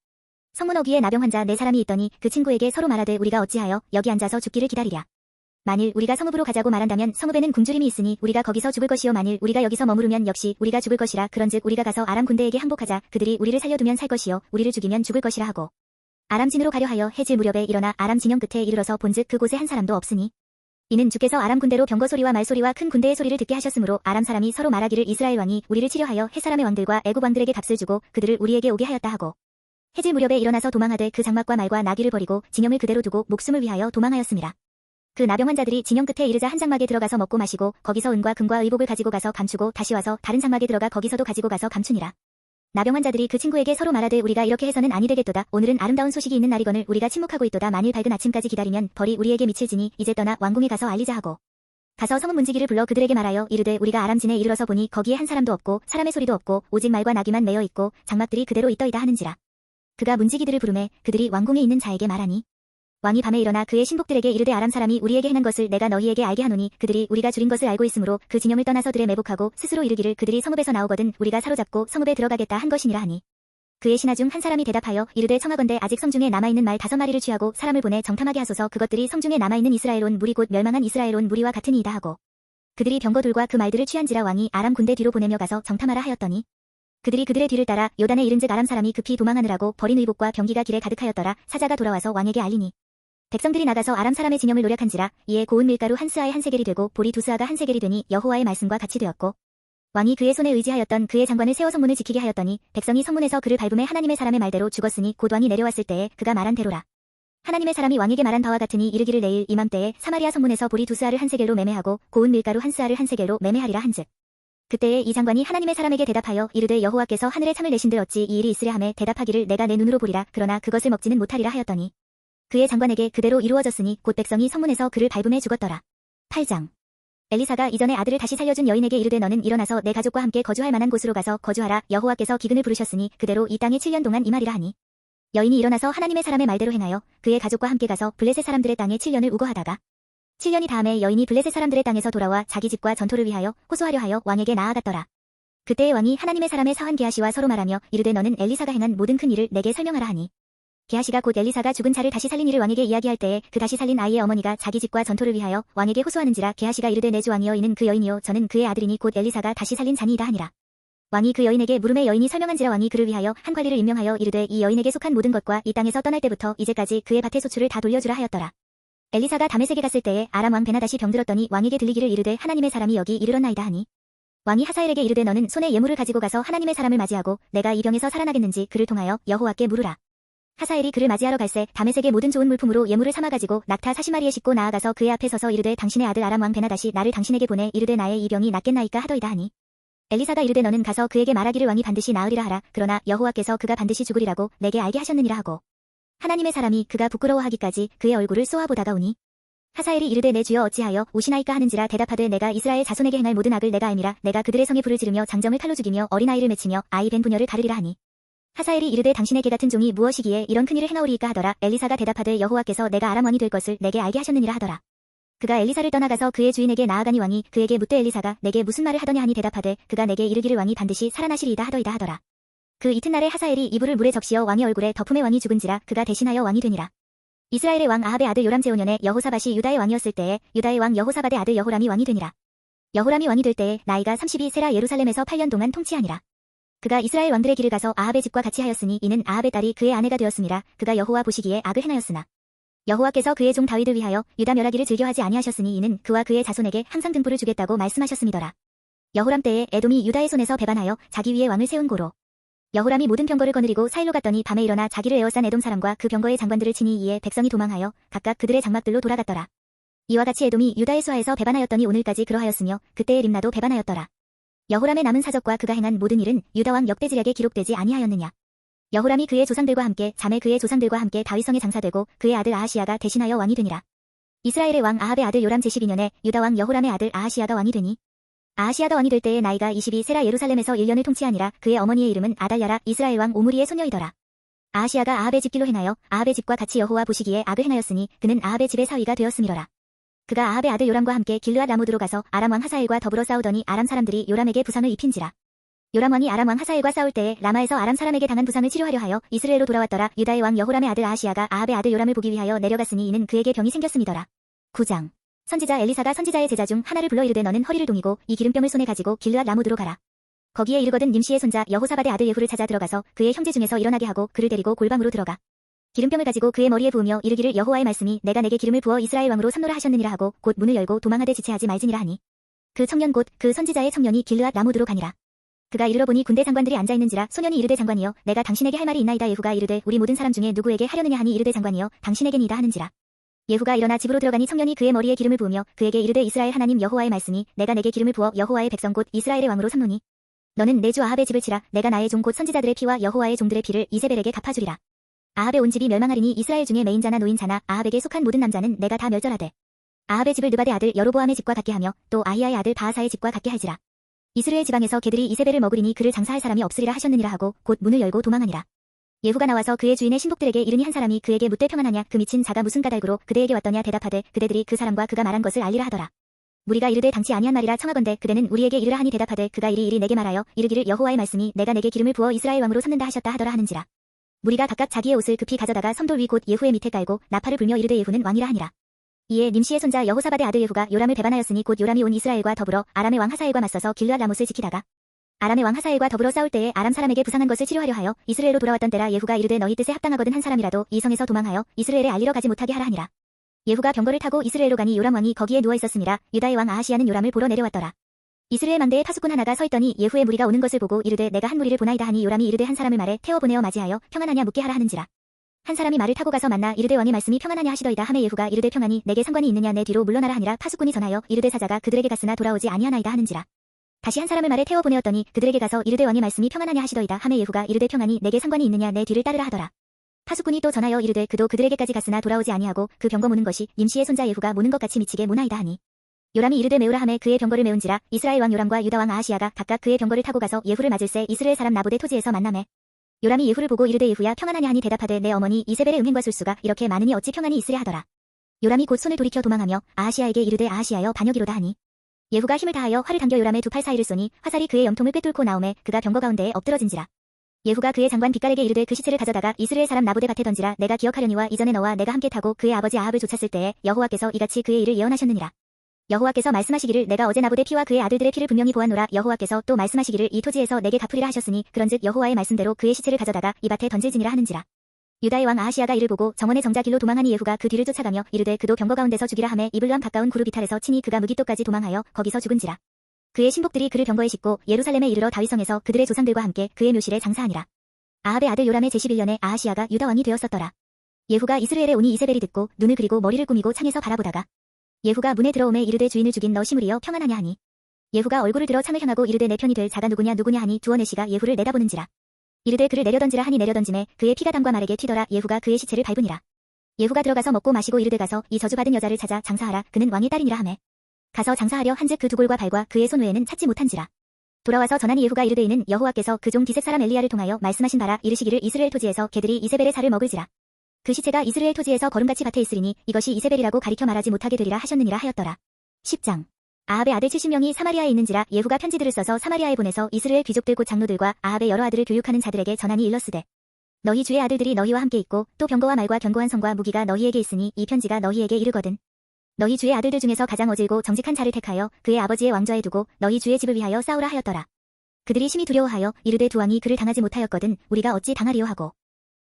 성문 어귀에 나병 환자 네 사람이 있더니 그 친구에게 서로 말하되 우리가 어찌하여 여기 앉아서 죽기를 기다리랴. 만일 우리가 성읍으로 가자고 말한다면 성읍에는 굶주림이 있으니 우리가 거기서 죽을 것이요 만일 우리가 여기서 머무르면 역시 우리가 죽을 것이라. 그런즉 우리가 가서 아람 군대에게 항복하자. 그들이 우리를 살려두면 살 것이요 우리를 죽이면 죽을 것이라 하고 아람 진으로 가려 하여 해질 무렵에 일어나 아람 진영 끝에 이르러서 본즉 그곳에 한 사람도 없으니 이는 주께서 아람 군대로 병거 소리와 말 소리와 큰 군대의 소리를 듣게 하셨으므로 아람 사람이 서로 말하기를 이스라엘 왕이 우리를 치려 하여 헷 사람의 왕들과 애굽 왕들에게 값을 주고 그들을 우리에게 오게 하였다 하고 해질 무렵에 일어나서 도망하되 그 장막과 말과 나귀를 버리고 진영을 그대로 두고 목숨을 위하여 도망하였습니다. 그 나병 환자들이 진영 끝에 이르자 한 장막에 들어가서 먹고 마시고 거기서 은과 금과 의복을 가지고 가서 감추고 다시 와서 다른 장막에 들어가 거기서도 가지고 가서 감추니라. 나병 환자들이 그 친구에게 서로 말하되 우리가 이렇게 해서는 아니 되겠도다. 오늘은 아름다운 소식이 있는 날이거늘 우리가 침묵하고 있도다. 만일 밝은 아침까지 기다리면 벌이 우리에게 미칠지니 이제 떠나 왕궁에 가서 알리자 하고 가서 성읍 문지기를 불러 그들에게 말하여 이르되 우리가 아람진에 이르러서 보니 거기에 한 사람도 없고 사람의 소리도 없고 오직 말과 나귀만 매어 있고 장막들이 그대로 있더이다 하는지라. 그가 문지기들을 부르매 그들이 왕궁에 있는 자에게 말하니 왕이 밤에 일어나 그의 신복들에게 이르되 아람 사람이 우리에게 행한 것을 내가 너희에게 알게 하노니 그들이 우리가 줄인 것을 알고 있으므로 그 진영을 떠나서 들에 매복하고 스스로 이르기를 그들이 성읍에서 나오거든 우리가 사로잡고 성읍에 들어가겠다 한 것이니라 하니 그의 신하 중 한 사람이 대답하여 이르되 청하건대 아직 성중에 남아있는 말 5마리를 취하고 사람을 보내 정탐하게 하소서. 그것들이 성중에 남아있는 이스라엘 온 무리 곧 멸망한 이스라엘 온 무리와 같으니이다 하고 그들이 병거들과 그 말들을 취한지라. 왕이 아람 군대 뒤로 보내며 가서 정탐하라 하였더니 그들이 그들의 뒤를 따라 요단에 이른즉 아람 사람이 급히 도망하느라고 버린 의복과 병기가 길에 가득하였더라. 사자가 돌아와서 왕에게 알리니 백성들이 나가서 아람 사람의 진영을 노략한지라. 이에 고운 밀가루 한 스아에 한 세겔이 되고 보리 두 스아가 한 세겔이 되니 여호와의 말씀과 같이 되었고 왕이 그의 손에 의지하였던 그의 장관을 세워 성문을 지키게 하였더니 백성이 성문에서 그를 밟음에 하나님의 사람의 말대로 죽었으니 곧 왕이 내려왔을 때에 그가 말한 대로라. 하나님의 사람이 왕에게 말한 바와 같으니 이르기를 내일 이맘때에 사마리아 성문에서 보리 두 스아를 한 세겔로 매매하고 고운 밀가루 한 스아를 한 세겔로 매매하리라 한즉 그때에 이 장관이 하나님의 사람에게 대답하여 이르되 여호와께서 하늘에 창을 내신들 어찌 이 일이 있으랴 하매 대답하기를 내가 내 눈으로 보리라. 그러나 그것을 먹지는 못하리라 하였더니 그의 장관에게 그대로 이루어졌으니 곧 백성이 성문에서 그를 밟음에 죽었더라. 8장. 엘리사가 이전에 아들을 다시 살려준 여인에게 이르되 너는 일어나서 내 가족과 함께 거주할 만한 곳으로 가서 거주하라. 여호와께서 기근을 부르셨으니 그대로 이 땅에 7년 동안 임하리라 하니 여인이 일어나서 하나님의 사람의 말대로 행하여 그의 가족과 함께 가서 블레셋 사람들의 땅에 7년을 우거하다가 7년이 다음에 여인이 블레셋 사람들의 땅에서 돌아와 자기 집과 전토를 위하여 호소하려 하여 왕에게 나아갔더라. 그때의 왕이 하나님의 사람의 사환 게하시와 서로 말하며 이르되 너는 엘리사가 행한 모든 큰 일을 내게 설명하라 하니. 게하시가 곧 엘리사가 죽은 자를 다시 살린 일을 왕에게 이야기할 때에 그 다시 살린 아이의 어머니가 자기 집과 전토를 위하여 왕에게 호소하는지라. 게하시가 이르되 내 주 왕이여 이는 그 여인이요 저는 그의 아들이니 곧 엘리사가 다시 살린 자니이다 하니라. 왕이 그 여인에게 물음에 여인이 설명한지라. 왕이 그를 위하여 한 관리를 임명하여 이르되 이 여인에게 속한 모든 것과 이 땅에서 떠날 때부터 이제까지 그의 밭의 소출을 다 돌려주라 하였더라. 엘리사가 다메섹에 갔을 때에 아람 왕 베나다시 병들었더니 왕에게 들리기를 이르되 하나님의 사람이 여기 이르렀나이다 하니. 왕이 하사엘에게 이르되 너는 손에 예물을 가지고 가서 하나님의 사람을 맞이하고 내가 이 병에서 살아나겠는지 그를 통하여 여호와께 물으라. 하사엘이 그를 맞이하러 갈새 다메섹의 모든 좋은 물품으로 예물을 삼아가지고 낙타 40마리에 싣고 나아가서 그의 앞에 서서 이르되 당신의 아들 아람 왕 베나다시 나를 당신에게 보내 이르되 나의 이 병이 낫겠나이까 하더이다 하니. 엘리사가 이르되 너는 가서 그에게 말하기를 왕이 반드시 나으리라 하라. 그러나 여호와께서 그가 반드시 죽으리라고 내게 알게 하셨느니라 하고. 하나님의 사람이 그가 부끄러워하기까지 그의 얼굴을 쏘아보다가 오니. 하사엘이 이르되 내 주여 어찌하여 오시나이까 하는지라. 대답하되 내가 이스라엘 자손에게 행할 모든 악을 내가 알미라. 내가 그들의 성에 불을 지르며 장정을 칼로 죽이며 어린아이를 맺히며 아이 벤 부녀를 가르리라 하니. 하사엘이 이르되 당신의 개 같은 종이 무엇이기에 이런 큰일을 행하오리이까 하더라. 엘리사가 대답하되 여호와께서 내가 아람 왕이 될 것을 내게 알게 하셨느니라 하더라. 그가 엘리사를 떠나가서 그의 주인에게 나아가니 왕이 그에게 묻되 엘리사가 내게 무슨 말을 하더냐 하니. 대답하되 그가 내게 이르기를 왕이 반드시 살아나시리이다 하더이다 하더라. 그 이튿날에 하사엘이 이불을 물에 적시어 왕의 얼굴에 덮음에 왕이 죽은지라. 그가 대신하여 왕이 되니라. 이스라엘의 왕 아합의 아들 요람 제5년에 여호사밧이 유다의 왕이었을 때에 유다의 왕 여호사밧의 아들 여호람이 왕이 되니라. 여호람이 왕이 될 때에 나이가 32세라 예루살렘에서 8년 동안 통치하니라. 그가 이스라엘 왕들의 길을 가서 아합의 집과 같이 하였으니 이는 아합의 딸이 그의 아내가 되었음이라. 그가 여호와 보시기에 악을 행하였으나 여호와께서 그의 종 다윗을 위하여 유다 멸하기를 즐겨하지 아니하셨으니 이는 그와 그의 자손에게 항상 등불을 주겠다고 말씀하셨음이더라. 여호람 때에 에돔이 유다의 손에서 배반하여 자기 위에 왕을 세운 고로 여호람이 모든 병거를 거느리고 사일로 갔더니 밤에 일어나 자기를 에워싼 에돔 사람과 그 병거의 장관들을 치니 이에 백성이 도망하여 각각 그들의 장막들로 돌아갔더라. 이와 같이 에돔이 유다의 수하에서 배반하였더니 오늘까지 그러하였으며 그때의 림나도 배반하였더라. 여호람의 남은 사적과 그가 행한 모든 일은 유다 왕 역대지략에 기록되지 아니하였느냐. 여호람이 그의 조상들과 함께 잠에 그의 조상들과 함께 다윗성에 장사되고 그의 아들 아하시야가 대신하여 왕이 되니라. 이스라엘의 왕 아합의 아들 요람 제12년에 유다 왕 여호람의 아들 아하시야가 왕이 되니. 아하시야가 왕이 될 때에 나이가 22세라 예루살렘에서 1년을 통치하니라. 그의 어머니의 이름은 아달랴라. 이스라엘 왕 오므리의 손녀이더라. 아하시야가 아합의 집길로 행하여 아합의 집과 같이 여호와 보시기에 악을 행하였으니 그는 아합의 집의 사위가 되었음이로라. 그가 아합의 아들 요람과 함께 길르앗 라모드로 가서 아람 왕 하사엘과 더불어 싸우더니 아람 사람들이 요람에게 부상을 입힌지라. 요람 왕이 아람 왕 하사엘과 싸울 때에 라마에서 아람 사람에게 당한 부상을 치료하려 하여 이스라엘로 돌아왔더라. 유다의 왕 여호람의 아들 아하시야가 아합의 아들 요람을 보기 위하여 내려갔으니 이는 그에게 병이 생겼음이더라. 9장. 선지자 엘리사가 선지자의 제자 중 하나를 불러 이르되 너는 허리를 동이고 이 기름병을 손에 가지고 길르앗 라모드로 가라. 거기에 이르거든 님시의 손자 여호사밧의 아들 예후를 찾아 들어가서 그의 형제 중에서 일어나게 하고 그를 데리고 골방으로 들어가. 기름병을 가지고 그의 머리에 부으며 이르기를 여호와의 말씀이 내가 내게 기름을 부어 이스라엘 왕으로 삼노라 하셨느니라 하고 곧 문을 열고 도망하되 지체하지 말지니라 하니. 그 청년 곧 그 선지자의 청년이 길르앗 라모드로 가니라. 그가 이르러 보니 군대 장관들이 앉아있는지라. 소년이 이르되 장관이여 내가 당신에게 할 말이 있나이다. 예후가 이르되 우리 모든 사람 중에 누구에게 하려느냐 하니 이르되 장관이여 당신에게니이다 하는지라. 예후가 일어나 집으로 들어가니 청년이 그의 머리에 기름을 부으며 그에게 이르되 이스라엘 하나님 여호와의 말씀이 내가 내게 기름을 부어 여호와의 백성 곧 이스라엘의 왕으로 삼노니 너는 내 주 아합의 집을 치라. 내가 나의 종 곧 선지자들의 피와 여호와의 종들의 피를 이세벨에게 갚아주리라. 아합의 온 집이 멸망하리니 이스라엘 중에 매인 자나 노인 자나 아합에게 속한 모든 남자는 내가 다 멸절하되 아합의 집을 느바데 아들 여로보암의 집과 같게 하며 또 아히야의 아들 바하사의 집과 같게 할지라. 이스라엘 지방에서 개들이 이세벨을 먹으리니 그를 장사할 사람이 없으리라 하셨느니라 하고 곧 문을 열고 도망하니라. 예후가 나와서 그의 주인의 신복들에게 이르니 한 사람이 그에게 묻되 평안하냐. 그 미친 자가 무슨 까닭으로 그대에게 왔더냐. 대답하되 그대들이 그 사람과 그가 말한 것을 알리라 하더라. 무리가 이르되 당치 아니한 말이라 청하건대 그대는 우리에게 이르라 하니 대답하되 그가 이리 내게 말하여 이르기를 여호와의 말씀이 내가 내게 기름을 부어 이스라엘 왕으로 삼는다 하셨다 하더라 하는지라. 무리가 각각 자기의 옷을 급히 가져다가 섬돌 위 곧 예후의 밑에 깔고 나팔을 불며 이르되 예후는 왕이라 하니라. 이에 님시의 손자 여호사밧의 아들 예후가 요람을 배반하였으니 곧 요람이 온 이스라엘과 더불어 아람의 왕 하사엘과 맞서서 길르앗 라못을 지키다가 아람의 왕 하사엘과 더불어 싸울 때에 아람 사람에게 부상한 것을 치료하려 하여 이스라엘로 돌아왔던 때라. 예후가 이르되 너희 뜻에 합당하거든 한 사람이라도 이 성에서 도망하여 이스라엘에 알리러 가지 못하게 하라 하니라. 예후가 병거를 타고 이스라엘로 가니 요람 왕이 거기에 누워 있었음이라. 유다의 왕 아하시야는 요람을 보러 내려왔더라. 이스라엘 망대에 파수꾼 하나가 서 있더니 예후의 무리가 오는 것을 보고 이르되 내가 한 무리를 보나이다 하니 요람이 이르되 한 사람을 말에 태워 보내어 맞이하여 평안하냐 묻게 하라 하는지라. 한 사람이 말을 타고 가서 만나 이르되 왕의 말씀이 평안하냐 하시더이다 하매 예후가 이르되 평안이 내게 상관이 있느냐 내 뒤로 물러나라 하니라. 파수꾼이 전하여 이르되 사자가 그들에게 갔으나 돌아오지 아니하나이다 하는지라. 다시 한 사람을 말에 태워 보내었더니 그들에게 가서 이르되 왕의 말씀이 평안하냐 하시더이다 하매 예후가 이르되 평안이 내게 상관이 있느냐 내 뒤를 따르라 하더라. 파수꾼이 또 전하여 이르되 그도 그들에게까지 갔으나 돌아오지 아니하고 그 병거 모는 것이 님시의 손자 예후가 모는 것 같이 미치게 모나이다 하니. 요람이 이르되 메우라 하매 그의 병거를 메운지라. 이스라엘 왕 요람과 유다 왕 아하시야가 각각 그의 병거를 타고 가서 예후를 맞을새 이스라엘 사람 나봇의 토지에서 만나매. 요람이 예후를 보고 이르되 예후야 평안하냐 하니 대답하되 내 어머니 이세벨의 음행과 술수가 이렇게 많으니 어찌 평안이 있으랴 하더라. 요람이 곧 손을 돌이켜 도망하며 아하시야에게 이르되 아하시야여 반역이로다 하니. 예후가 힘을 다하여 활을 당겨 요람의 두 팔 사이를 쏘니 화살이 그의 염통을 꿰뚫고 나오매 그가 병거 가운데에 엎드러진지라. 예후가 그의 장관 빗갈에게 이르되 그 시체를 가져다가 이스라엘 사람 나봇의 밭에 던지라. 내가 기억하려니와 이전에 너와 내가 함께 타고 그의 아버지 아합을 쫓았을 때에 여호와께서 이같이 그의 일을 예언하셨느니라. 여호와께서 말씀하시기를 내가 어제 나봇의 피와 그의 아들들의 피를 분명히 보았노라. 여호와께서 또 말씀하시기를 이 토지에서 내게 갚으리라 하셨으니 그런즉 여호와의 말씀대로 그의 시체를 가져다가 이 밭에 던질지니라 하는지라. 유다의 왕 아하시아가 이를 보고 정원의 정자 길로 도망하니 예후가 그 뒤를 쫓아가며 이르되 그도 병거 가운데서 죽이라 하매 이블람 가까운 구루 비탈에서 친히 그가 무기토까지 도망하여 거기서 죽은지라. 그의 신복들이 그를 병거에 싣고 예루살렘에 이르러 다윗성에서 그들의 조상들과 함께 그의 묘실에 장사하니라. 아합의 아들 요람의 제11년에 아하시아가 유다 왕이 되었었더라. 예후가 이스라엘에 오니 이세벨이 듣고 눈을 그리고 머리를 꾸미고 창에서 바라보다가 예후가 문에 들어오매 이르되 주인을 죽인 너 시므리여 평안하냐 하니 예후가 얼굴을 들어 창을 향하고 이르되 내 편이 될 자가 누구냐 하니 두어네시가 예후를 내다보는지라. 이르되 그를 내려던지라 하니 내려던짐에 그의 피가 담과 말에게 튀더라. 예후가 그의 시체를 밟으니라. 예후가 들어가서 먹고 마시고 이르되 가서 이 저주받은 여자를 찾아 장사하라. 그는 왕의 딸이니라 하매 가서 장사하려 한즉 그 두 골과 발과 그의 손 외에는 찾지 못한지라. 돌아와서 전하니 예후가 이르되 이는 여호와께서 그 종 디색 사람 엘리야를 통하여 말씀하신 바라. 이르시기를 이스라엘 토지에서 개들이 이세벨의 살을 먹을지라. 그 시체가 이스라엘 토지에서 거름같이 밭에 있으리니 이것이 이세벨이라고 가리켜 말하지 못하게 되리라 하셨느니라 하였더라. 10장. 아합의 아들 70명이 사마리아에 있는지라. 예후가 편지들을 써서 사마리아에 보내서 이스라엘 귀족들 곧 장로들과 아합의 여러 아들을 교육하는 자들에게 전하니 일렀으되 너희 주의 아들들이 너희와 함께 있고 또 병거와 말과 견고한 성과 무기가 너희에게 있으니 이 편지가 너희에게 이르거든. 너희 주의 아들들 중에서 가장 어질고 정직한 자를 택하여 그의 아버지의 왕좌에 두고 너희 주의 집을 위하여 싸우라 하였더라. 그들이 심히 두려워하여 이르되 두 왕이 그를 당하지 못하였거든 우리가 어찌 당하리요 하고